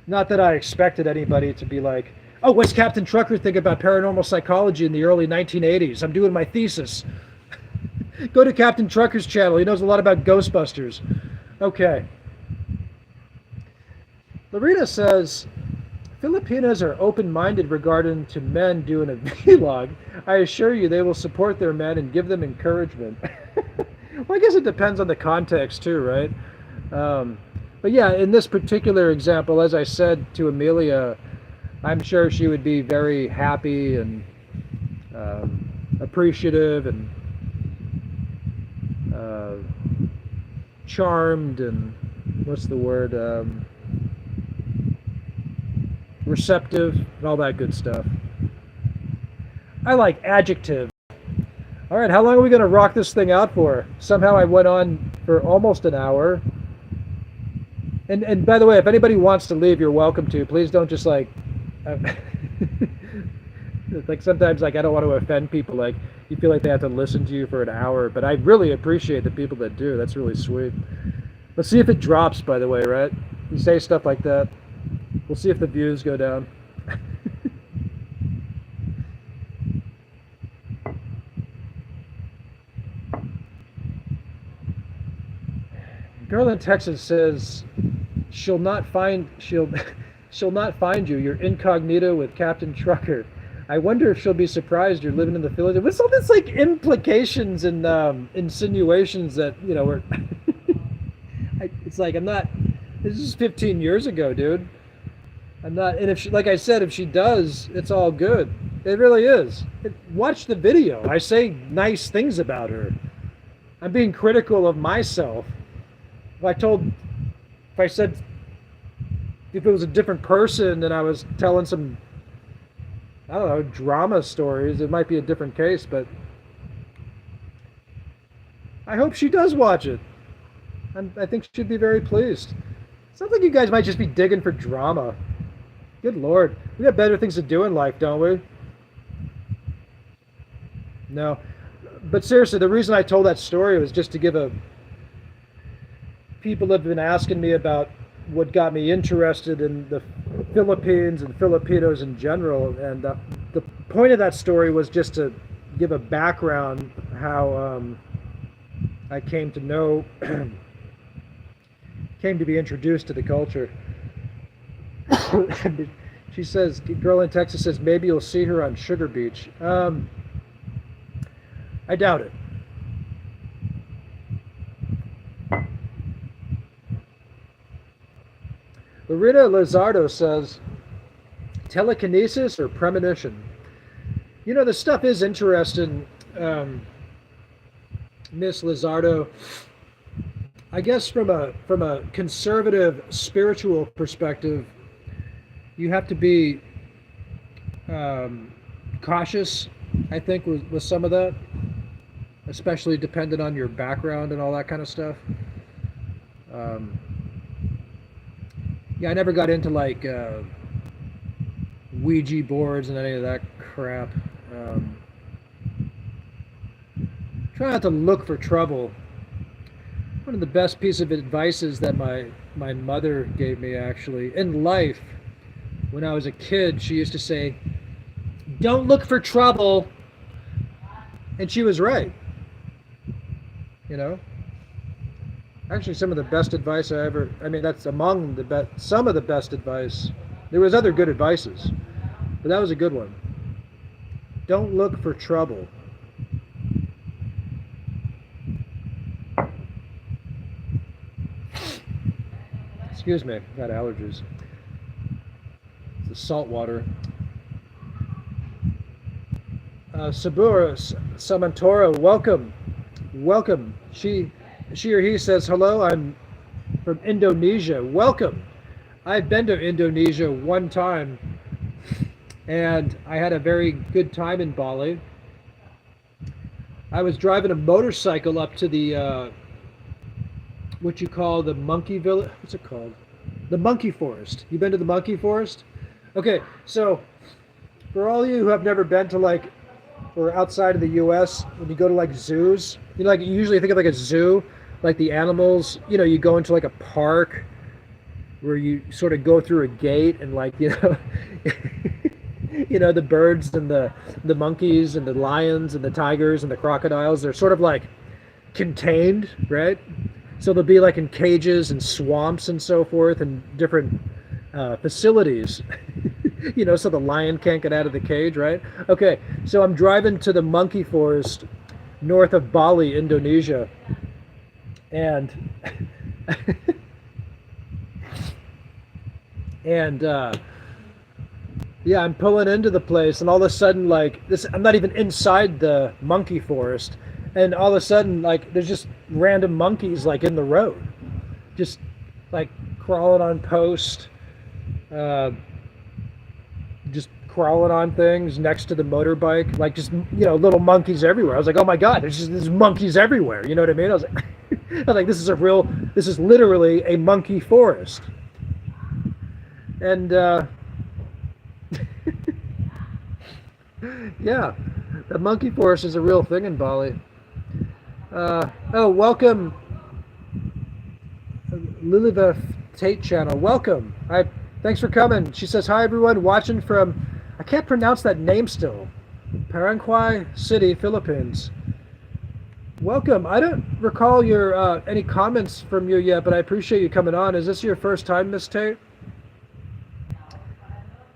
Speaker 1: Not that I expected anybody to be like, oh, what's Captain Trucker think about paranormal psychology in the early 1980s? I'm doing my thesis. Go to Captain Trucker's channel. He knows a lot about Ghostbusters. Okay. Lorena says, Filipinas are open-minded regarding to men doing a vlog. I assure you they will support their men and give them encouragement. Well, I guess it depends on the context too, right? But yeah, in this particular example, as I said to Amelia, I'm sure she would be very happy and appreciative and charmed and what's the word? Receptive and all that good stuff. I like adjective. All right, how long are we going to rock this thing out for? Somehow I went on for almost an hour. And by the way, if anybody wants to leave, you're welcome to. Please don't just like like sometimes like I don't want to offend people, like you feel like they have to listen to you for an hour, but I really appreciate the people that do. That's really sweet. Let's see if it drops, by the way, right? You say stuff like that, we'll see if the views go down. Girl in Texas says she'll not find you. You're incognito with Captain Trucker. I wonder if she'll be surprised you're living in the Philippines. What's all this like implications and insinuations that, you know, we're it's like I'm not. This is 15 years ago, dude. I'm not. And if she, like I said, if she does, it's all good. It really is. Watch the video. I say nice things about her. I'm being critical of myself. If I said, if it was a different person and I was telling some, I don't know, drama stories, it might be a different case, but I hope she does watch it. I think she'd be very pleased. Sounds like you guys might just be digging for drama. Good Lord. We got better things to do in life, don't we? No. But seriously, the reason I told that story was just to give a... People have been asking me about what got me interested in the Philippines and Filipinos in general, and the point of that story was just to give a background how I came to know, came to be introduced to the culture. She says, girl in Texas says, maybe you'll see her on Sugar Beach. I doubt it. Lorena Lizardo says, telekinesis or premonition? You know, the stuff is interesting, Miss Lizardo. I guess from a conservative spiritual perspective, you have to be cautious, I think, with some of that, especially dependent on your background and all that kind of stuff. Yeah, I never got into like Ouija boards and any of that crap. Try not to look for trouble. One of the best pieces of advices that my mother gave me actually in life when I was a kid, she used to say, "Don't look for trouble." And she was right, you know? Actually, some of the best advice I mean, that's among the best, some of the best advice. There was other good advices, but that was a good one. Don't look for trouble. Excuse me, got allergies. It's the salt water. Sabura Samantoro, welcome. Welcome. She or he says, hello, I'm from Indonesia. Welcome. I've been to Indonesia one time and I had a very good time in Bali. I was driving a motorcycle up to the what you call the monkey village. What's it called? The monkey forest. You been to the monkey forest? Okay, so for all of you who have never been to like, or outside of the U.S., when you go to like zoos, you know, like you usually think of like a zoo, like the animals, you know, you go into like a park where you sort of go through a gate and like, you know, you know, the birds and the monkeys and the lions and the tigers and the crocodiles, they're sort of like contained, right? So they'll be like in cages and swamps and so forth and different facilities, you know, so the lion can't get out of the cage, right? Okay, so I'm driving to the monkey forest north of Bali, Indonesia, and and yeah, I'm pulling into the place, and all of a sudden, like this, I'm not even inside the monkey forest, and all of a sudden, like there's just random monkeys like in the road, just like crawling on posts, just crawling on things next to the motorbike, like just, you know, little monkeys everywhere. I was like, oh my god, there's monkeys everywhere. You know what I mean? I was like, I was like, this is literally a monkey forest, and yeah, the monkey forest is a real thing in Bali. Oh, welcome, Lilibeth Tate channel. Welcome. Thanks for coming. She says, hi everyone, watching from, I can't pronounce that name still, Paraguay City, Philippines. Welcome. I don't recall your any comments from you yet, but I appreciate you coming on. Is this your first time, Miss Tate?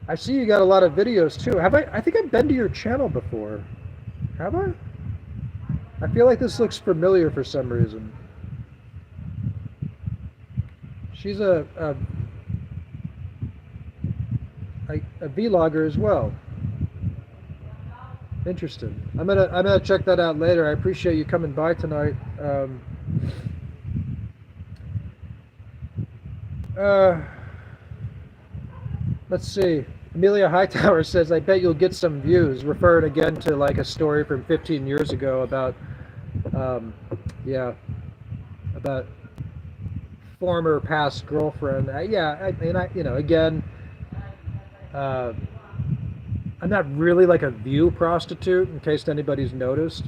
Speaker 1: I see you got a lot of videos too. I think I've been to your channel before. Have I? I feel like this looks familiar for some reason. She's a vlogger as well. Interesting. I'm gonna check that out later. I appreciate you coming by tonight. Let's see. Amelia Hightower says, I bet you'll get some views, referring again to like a story from 15 years ago about yeah, about former past girlfriend. Yeah, I mean, you know, again, I'm not really like a view prostitute, in case anybody's noticed.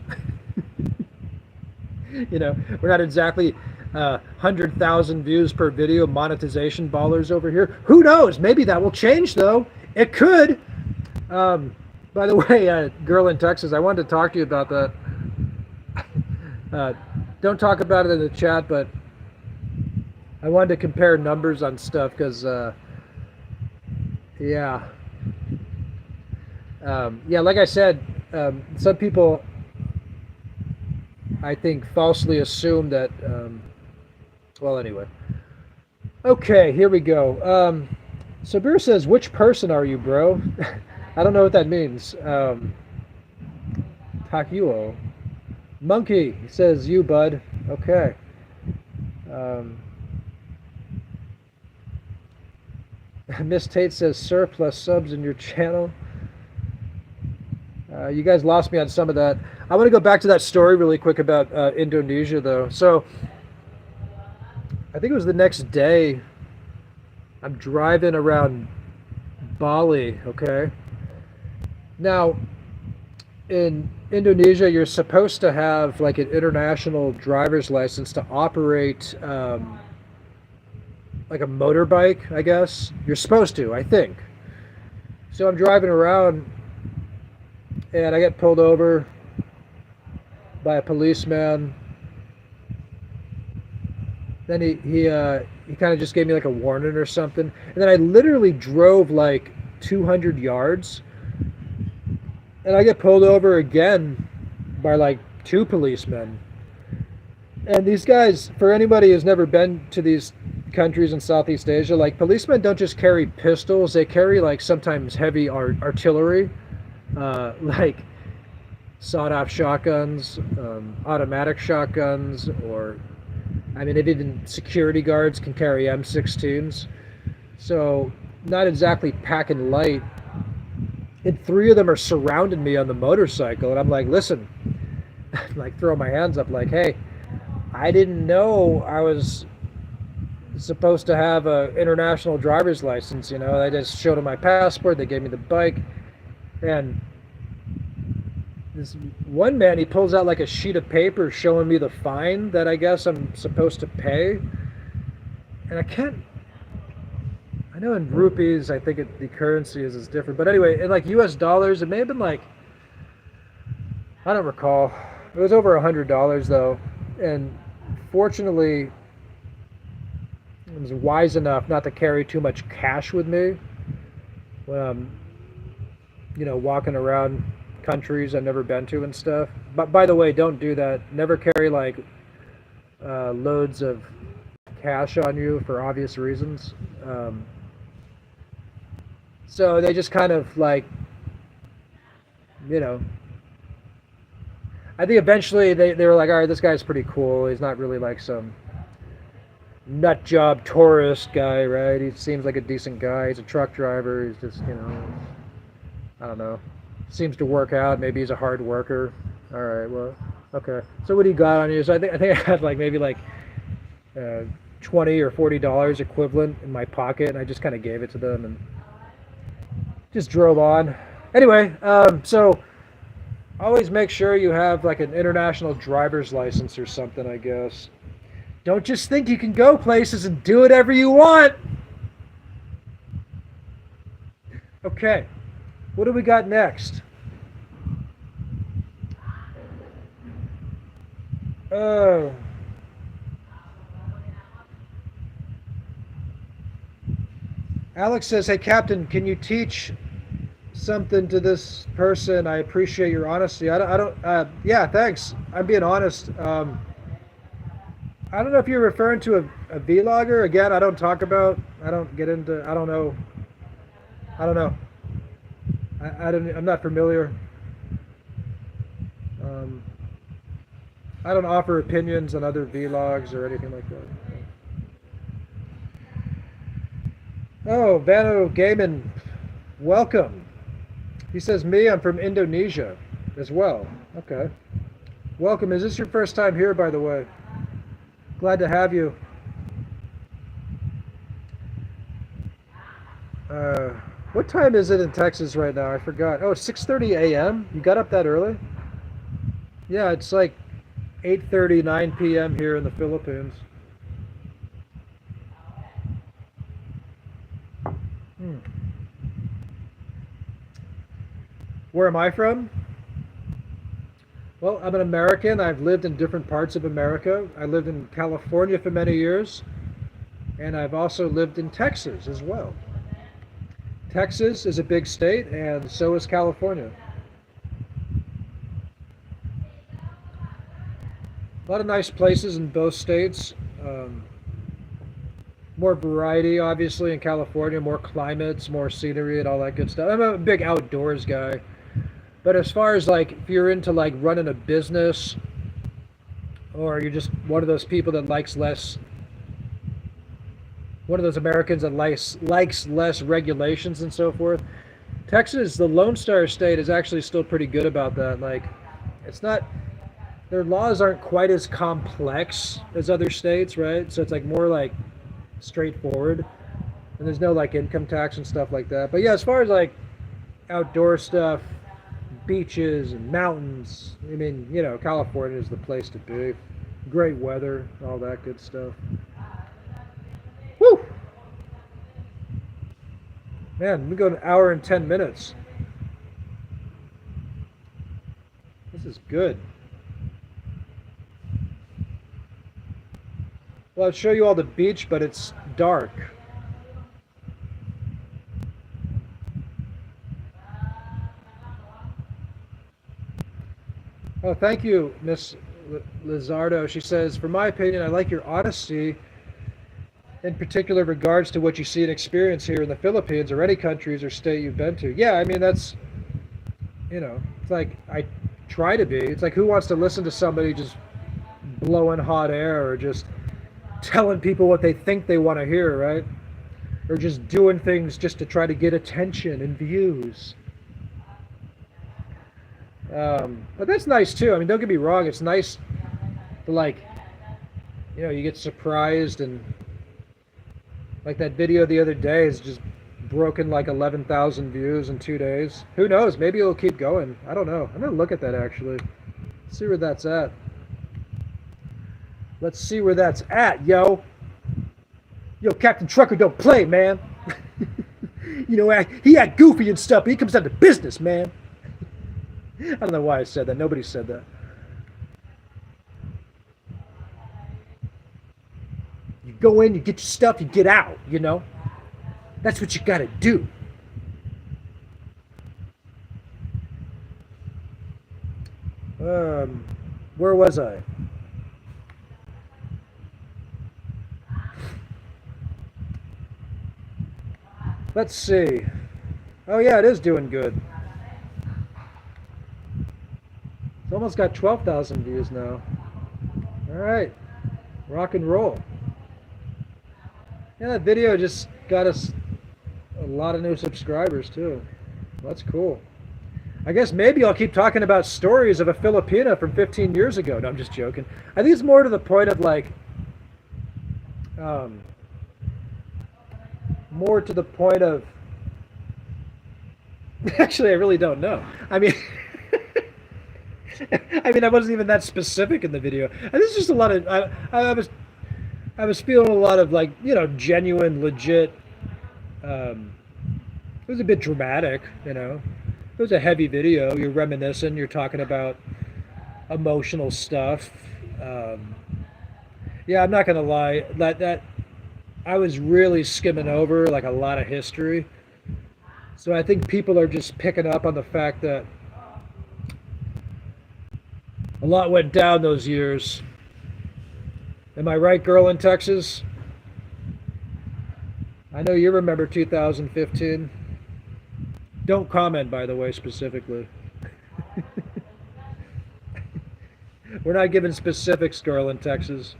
Speaker 1: You know, we're not exactly 100,000 views per video monetization ballers over here. Who knows? Maybe that will change, though. It could. By the way, girl in Texas, I wanted to talk to you about that. Don't talk about it in the chat, but I wanted to compare numbers on stuff because, yeah. Yeah, like I said, some people, I think, falsely assume that, well, anyway. Okay, here we go. Sabir says, which person are you, bro? I don't know what that means. Takuo. Monkey, he says, you, bud. Okay. Miss Tate says, surplus subs in your channel. You guys lost me on some of that. I want to go back to that story really quick about Indonesia, though. So, I think it was the next day. I'm driving around Bali, okay? Now, in Indonesia, you're supposed to have like an international driver's license to operate like a motorbike, I guess. You're supposed to, I think. So I'm driving around and I get pulled over by a policeman. Then he kind of just gave me like a warning or something. And then I literally drove like 200 yards and I get pulled over again by like two policemen. And these guys, for anybody who's never been to these countries in Southeast Asia, like policemen don't just carry pistols, they carry like sometimes heavy artillery, like sawed-off shotguns, automatic shotguns, or I mean, even security guards can carry M16s. So not exactly packing light. And three of them are surrounding me on the motorcycle, and I'm like, listen, like throw my hands up, like, hey, I didn't know I was supposed to have a international driver's license. You know, I just showed them my passport. They gave me the bike, and this one man, he pulls out like a sheet of paper showing me the fine that I guess I'm supposed to pay, and I know in rupees, I think the currency is different, but anyway, in like US dollars, it may have been like, I don't recall. It was over $100 though, and fortunately, I was wise enough not to carry too much cash with me when I'm, walking around countries I've never been to and stuff. But by the way, don't do that. Never carry like loads of cash on you for obvious reasons. So they just kind of like, I think eventually they were like, all right, this guy's pretty cool. He's not really like some nut job tourist guy, right? He seems like a decent guy. He's a truck driver. He's just, I don't know. Seems to work out. Maybe he's a hard worker. All right, well, okay. So what do you got on you? So I think I had like maybe like $20 or $40 equivalent in my pocket, and I just kind of gave it to them and just drove on. Anyway, so always make sure you have like an international driver's license or something, I guess. Don't just think you can go places and do whatever you want. Okay, what do we got next? Oh. Alex says, hey, Captain, can you teach something to this person? I appreciate your honesty. I don't yeah, thanks. I'm being honest. I don't know if you're referring to a vlogger. Again, I don't get into, I don't know. I'm not familiar. I don't offer opinions on other vlogs or anything like that. Oh, Vano Gaiman, welcome. He says, me, I'm from Indonesia as well. Okay. Welcome. Is this your first time here, by the way? Glad to have you. What time is it in Texas right now? I forgot. Oh, it's 6:30 a.m.? You got up that early? Yeah, it's like 8:30, 9 p.m. here in the Philippines. Where am I from? Well, I'm an American. I've lived in different parts of America. I lived in California for many years, and I've also lived in Texas as well. Texas is a big state, and so is California. A lot of nice places in both states. More variety, obviously, in California. More climates, more scenery, and all that good stuff. I'm a big outdoors guy. But as far as like, if you're into like running a business, or you're just one of those people that likes less, one of those Americans that likes less regulations and so forth, Texas, the Lone Star State, is actually still pretty good about that. Like, it's not, their laws aren't quite as complex as other states, right? So it's like more like straightforward, and there's no like income tax and stuff like that. But yeah, as far as like outdoor stuff, beaches and mountains. I mean, you know, California is the place to be. Great weather, all that good stuff. Woo! Man, we go an hour and 10 minutes. This is good. Well, I'll show you all the beach, but it's dark. Oh, thank you, Miss Lizardo. She says, for my opinion, I like your honesty in particular regards to what you see and experience here in the Philippines or any countries or state you've been to. Yeah, I mean, that's, you know, it's like I try to be. It's like who wants to listen to somebody just blowing hot air or just telling people what they think they want to hear, right? Or just doing things just to try to get attention and views. But that's nice too. I mean, don't get me wrong. It's nice to, like, you know, you get surprised, and like that video the other day is just broken like 11,000 views in 2 days. Who knows? Maybe it'll keep going. I don't know. I'm gonna look at that actually. See where that's at. Let's see where that's at, yo. Yo, Captain Trucker don't play, man. You know, he act goofy and stuff, but he comes down to business, man. I don't know why I said that. Nobody said that. You go in, you get your stuff, you get out, you know? That's what you gotta do. Where was I? Let's see. Oh yeah, it is doing good. It's almost got 12,000 views now. All right, rock and roll. Yeah, that video just got us a lot of new subscribers too. That's cool. I guess maybe I'll keep talking about stories of a Filipina from 15 years ago. No, I'm just joking. I think it's more to the point of like, more to the point of, actually, I really don't know. I mean, I wasn't even that specific in the video. And this is just a lot of, I was feeling a lot of, like, you know, genuine, legit, it was a bit dramatic, you know. It was a heavy video. You're reminiscing, you're talking about emotional stuff. Yeah, I'm not gonna lie, that I was really skimming over like a lot of history. So I think people are just picking up on the fact that a lot went down those years. Am I right, girl in Texas? I know you remember 2015. Don't comment, by the way, specifically. We're not giving specifics, girl in Texas.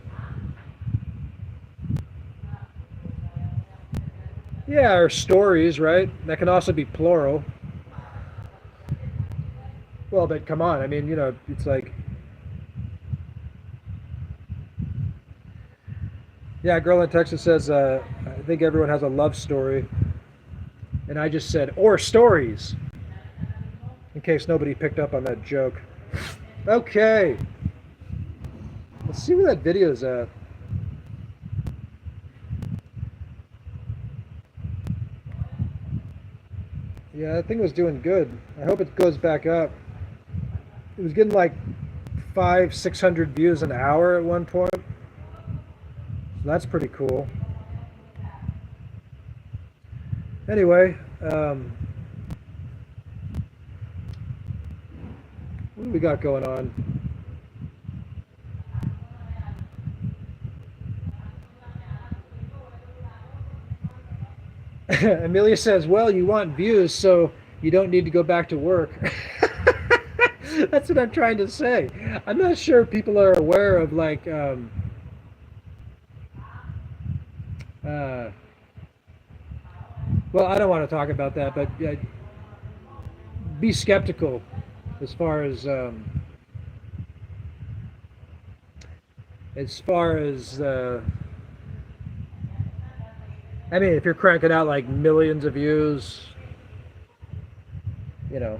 Speaker 1: Yeah, or stories, right? That can also be plural. Well, but come on, I mean, you know, it's like, yeah, girl in Texas says, I think everyone has a love story. And I just said, or stories, in case nobody picked up on that joke. Okay. Let's see where that video's at. Yeah, that thing was doing good. I hope it goes back up. It was getting like 500-600 views an hour at one point. So that's pretty cool. Anyway, what do we got going on? Amelia says, well, you want views, so you don't need to go back to work. That's what I'm trying to say. I'm not sure people are aware of, like, well, I don't want to talk about that, but be skeptical as far as I mean, if you're cranking out like millions of views,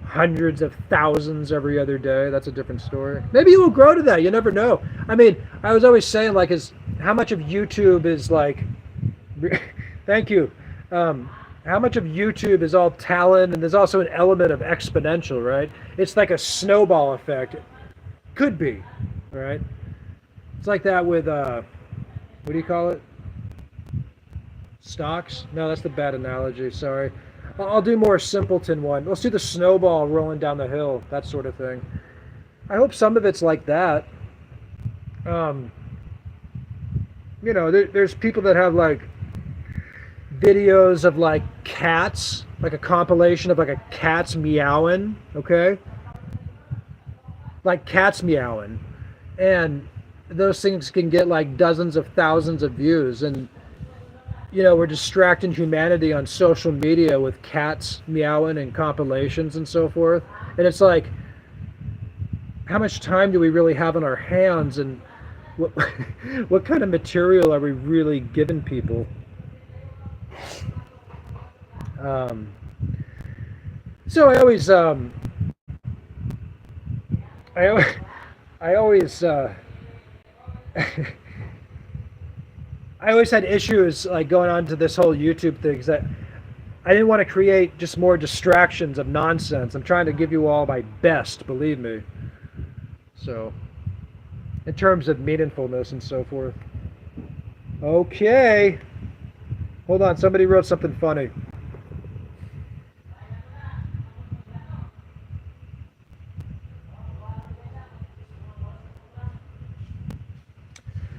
Speaker 1: hundreds of thousands every other day. That's a different story. Maybe it will grow to that. You never know. I mean, I was always saying, like, is how much of YouTube is like, thank you. How much of YouTube is all talent, and there's also an element of exponential, right? It's like a snowball effect. Could be, right? It's like that with, what do you call it? Stocks? No, that's the bad analogy. Sorry. I'll do more simpleton one. Let's do the snowball rolling down the hill, that sort of thing. I hope some of it's like that. There's people that have like videos of like cats, like a compilation of like a cat's meowing, okay? Like cats meowing. And those things can get like dozens of thousands of views. And we're distracting humanity on social media with cats meowing and compilations and so forth. And it's like, how much time do we really have on our hands, and what kind of material are we really giving people? So I always, I always I always had issues like going on to this whole YouTube thing, because I didn't want to create just more distractions of nonsense. I'm trying to give you all my best, believe me. So, in terms of meaningfulness and so forth. Okay. Hold on, somebody wrote something funny.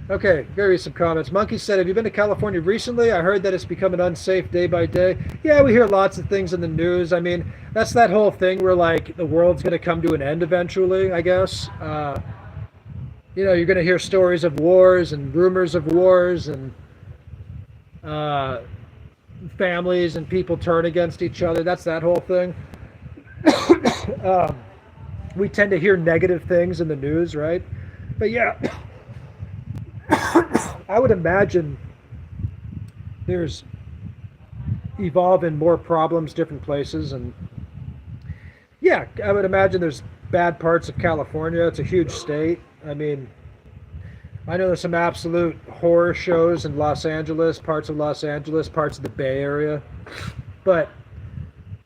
Speaker 1: Okay, gotta read some comments. Monkey said, have you been to California recently? I heard that it's becoming unsafe day by day. Yeah, we hear lots of things in the news. I mean, that's that whole thing where, like, the world's going to come to an end eventually, I guess. You're going to hear stories of wars and rumors of wars, and families and people turn against each other. That's that whole thing. We tend to hear negative things in the news, right? But yeah. I would imagine there's evolving more problems different places, and yeah, I would imagine there's bad parts of California. It's a huge state. I mean, I know there's some absolute horror shows in Los Angeles, parts of Los Angeles, parts of the Bay Area, but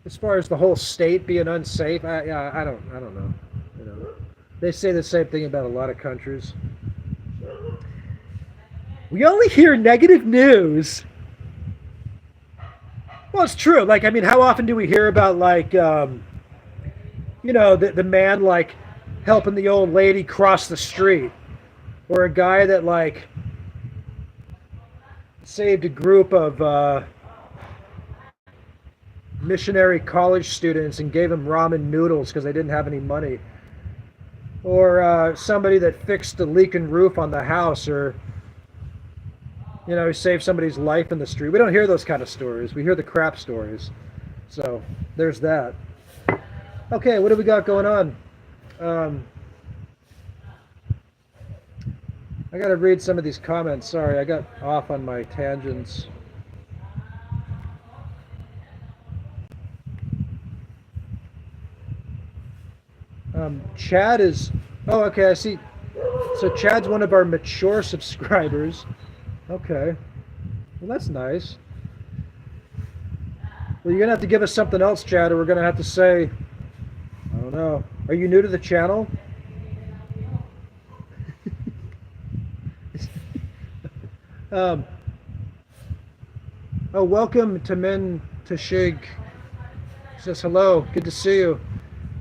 Speaker 1: as far as the whole state being unsafe, I don't know. They say the same thing about a lot of countries. We only hear negative news. Well, it's true. Like, I mean, how often do we hear about, like, the man, like, helping the old lady cross the street? Or a guy that, like, saved a group of missionary college students and gave them ramen noodles because they didn't have any money. Or somebody that fixed the leaking roof on the house, or saved somebody's life in the street. We don't hear those kind of stories. We hear the crap stories. So there's that. Okay, what do we got going on? I got to read some of these comments. Sorry, I got off on my tangents. Chad is... Oh, okay, I see. So Chad's one of our mature subscribers. Okay. Well, that's nice. Well, you're going to have to give us something else, Chad, or we're going to have to say... I don't know. Are you new to the channel? Welcome to Min Tashig. He says, hello, good to see you.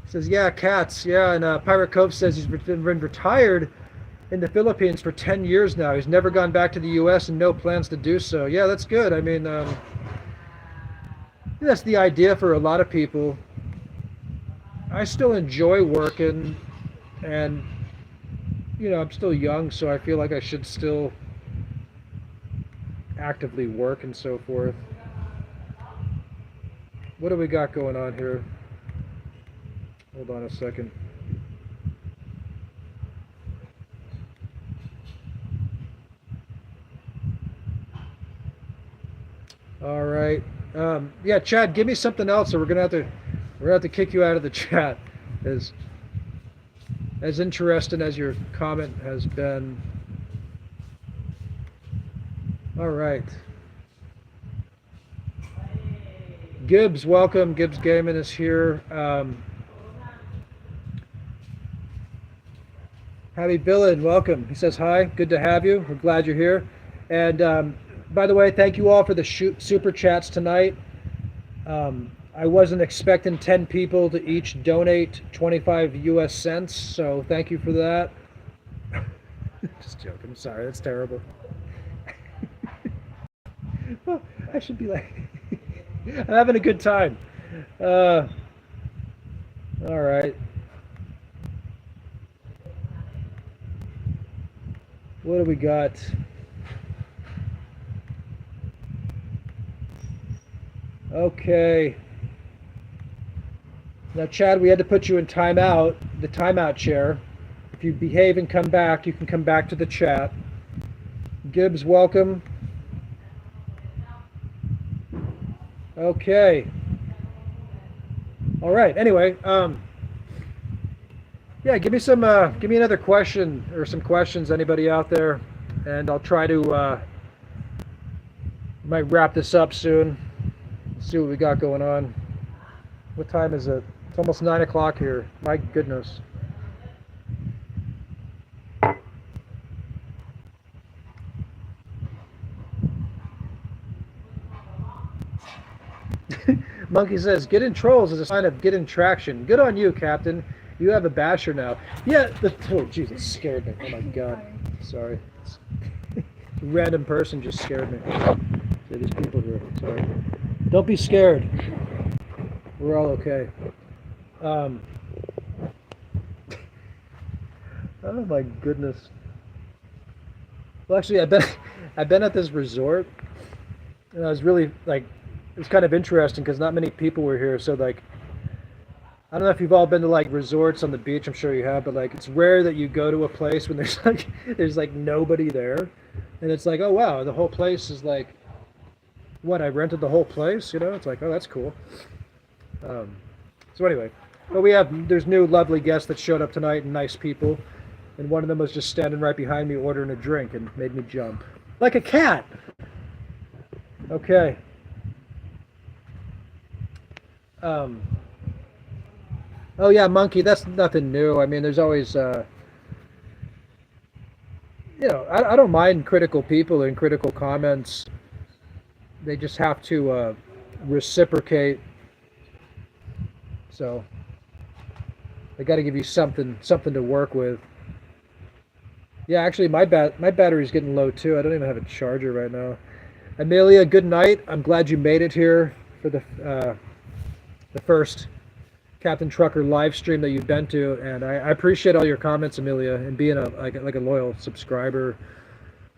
Speaker 1: He says, yeah, cats, yeah, and Pirate Cove says he's been retired in the Philippines for 10 years now. He's never gone back to the U.S. and no plans to do so. Yeah, that's good. I mean, that's the idea for a lot of people. I still enjoy working, and, I'm still young, so I feel like I should still actively work and so forth. What do we got going on here? Hold on a second. All right. Yeah, Chad, give me something else, or we're gonna have to We're gonna have to kick you out of the chat. As interesting as your comment has been. All right. Gibbs, welcome. Gibbs Gaiman is here. Javi Billen, welcome. He says hi. Good to have you. We're glad you're here. And by the way, thank you all for the super chats tonight. I wasn't expecting 10 people to each donate 25 US cents, so thank you for that. Just joking. I'm sorry. That's terrible. Well, I should be like, I'm having a good time. All right. What do we got? Okay. Now, Chad, we had to put you in timeout, the timeout chair. If you behave and come back, you can come back to the chat. Gibbs, welcome. Okay. All right. Anyway, yeah, give me another question or some questions, anybody out there, and I'll try to might wrap this up soon. See what we got going on. What time is it? It's almost 9 o'clock here. My goodness. Monkey says, get in trolls is a sign of getting traction. Good on you, Captain. You have a basher now. Yeah, oh, Jesus, scared me. Oh my God. Sorry. A random person just scared me. There's people here. Sorry. Don't be scared. We're all okay. Oh my goodness. Well, actually, I've been at this resort, and I was really like, it's kind of interesting because not many people were here. So like, I don't know if you've all been to like resorts on the beach. I'm sure you have, but like, it's rare that you go to a place when there's like nobody there, and it's like, oh wow, the whole place is like, what, I rented the whole place, you know? It's like, oh, that's cool. So anyway, but there's new lovely guests that showed up tonight and nice people, and one of them was just standing right behind me ordering a drink and made me jump like a cat. Okay. Oh yeah, Monkey, that's nothing new. I mean, there's always you know, I don't mind critical people and critical comments. They just have to reciprocate. So they got to give you something to work with. Yeah, actually, my battery's getting low too. I don't even have a charger right now. Amelia, good night. I'm glad you made it here for the first Captain Trucker live stream that you've been to, and I appreciate all your comments, Amelia, and being like a loyal subscriber,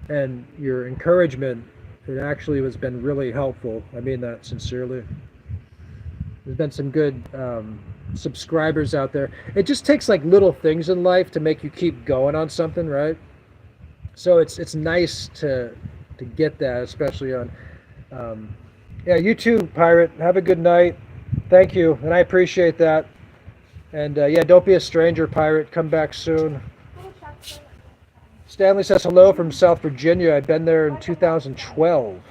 Speaker 1: and your encouragement. It actually has been really helpful. I mean that sincerely. There's been some good subscribers out there. It just takes like little things in life to make you keep going on something, right? So it's nice to get that, especially on yeah, you too, Pirate. Have a good night. Thank you, and I appreciate that. And yeah, don't be a stranger, Pirate. Come back soon. Stanley says hello from South Virginia. I've been there in 2012.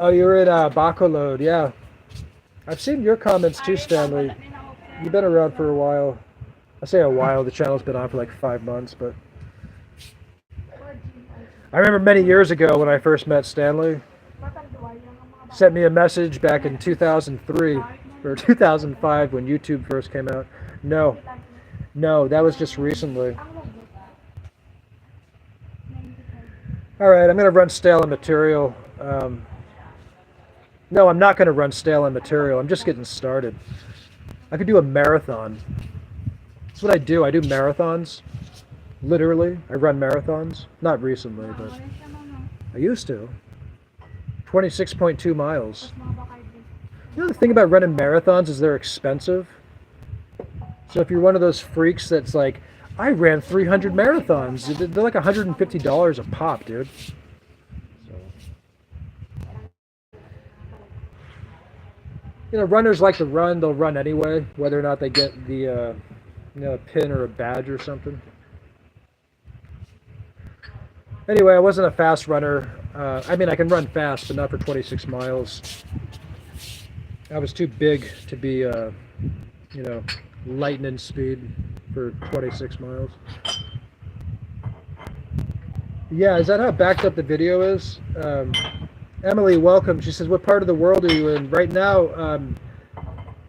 Speaker 1: Oh, you're in Bacolod, yeah. I've seen your comments too, Stanley. You've been around for a while. I say a while, the channel's been on for like 5 months, but I remember many years ago when I first met Stanley. He sent me a message back in 2003 or 2005 when YouTube first came out. No, that was just recently. All right, I'm going to run stale on material. No, I'm not going to run stale on material. I'm just getting started. I could do a marathon. That's what I do. I do marathons. Literally, I run marathons. Not recently, but I used to. 26.2 miles. You know, the thing about running marathons is they're expensive. So if you're one of those freaks that's like, I ran 300 marathons, they're like $150 a pop, dude. So. You know, runners like to run. They'll run anyway, whether or not they get the a pin or a badge or something. Anyway, I wasn't a fast runner. I mean, I can run fast, but not for 26 miles. I was too big to be, lightning speed for 26 miles. Yeah, is that how backed up the video is? Emily, welcome. She says, what part of the world are you in? Right now,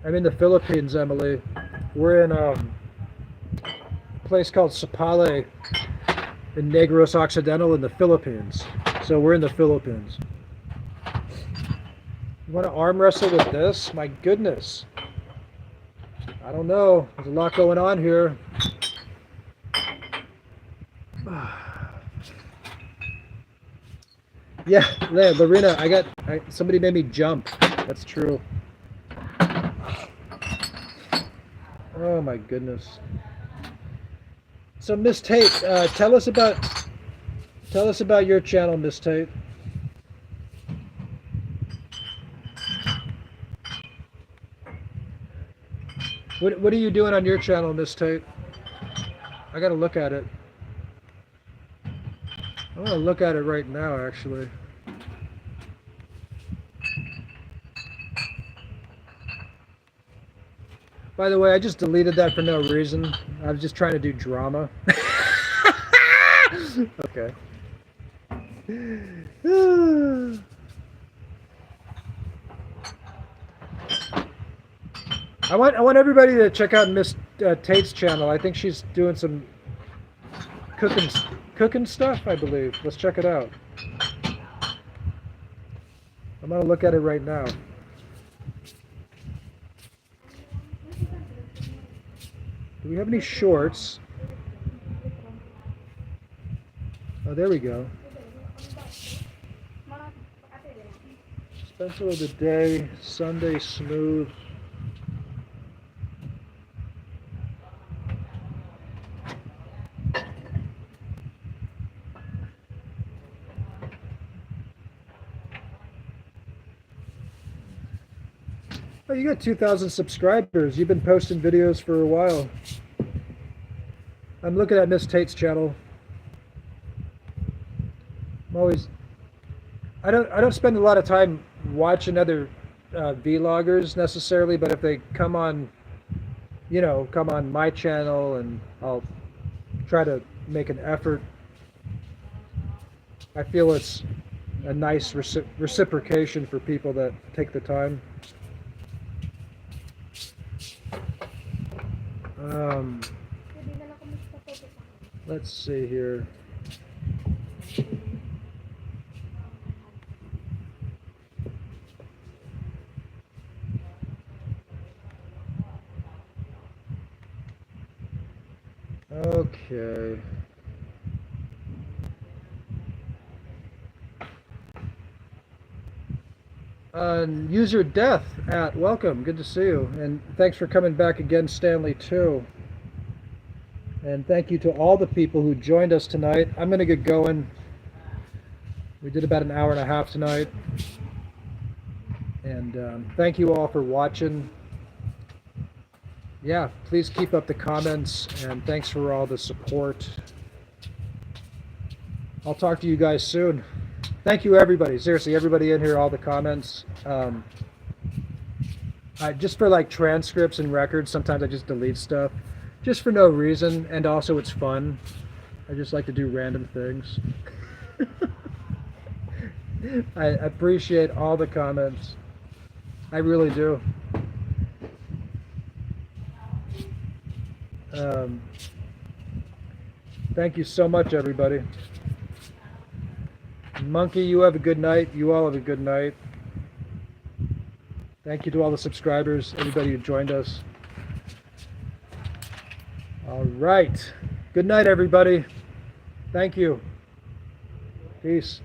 Speaker 1: I'm in the Philippines, Emily. We're in a place called Sipalay in Negros Occidental in the Philippines. So we're in the Philippines. You want to arm wrestle with this? My goodness. I don't know. There's a lot going on here. Yeah, Lorena, somebody made me jump. That's true. Oh my goodness. So Miss Tate, tell us about your channel, Miss Tate. What are you doing on your channel, Miss Tate? I gotta look at it. I want to look at it right now, actually. By the way, I just deleted that for no reason. I was just trying to do drama. Okay. I want everybody to check out Miss Tate's channel. I think she's doing some cooking stuff, I believe. Let's check it out. I'm gonna look at it right now. Do we have any shorts? Oh, there we go. Special of the day, Sunday smooth. Oh, you got 2,000 subscribers. You've been posting videos for a while. I'm looking at Miss Tate's channel. I don't spend a lot of time watching other vloggers necessarily, but if they come on my channel, and I'll try to make an effort. I feel it's a nice reciprocation for people that take the time. Let's see here. Okay. User Death welcome. Good to see you. And thanks for coming back again, Stanley, too. And thank you to all the people who joined us tonight. I'm going to get going. We did about an hour and a half tonight. And thank you all for watching. Yeah, please keep up the comments, and thanks for all the support. I'll talk to you guys soon. Thank you, everybody. Seriously, everybody in here, all the comments. Just for like transcripts and records, sometimes I just delete stuff. Just for no reason, and also it's fun. I just like to do random things. I appreciate all the comments. I really do. Thank you so much, everybody. Monkey, you have a good night. You all have a good night. Thank you to all the subscribers, everybody who joined us. All right. Good night, everybody. Thank you. Peace.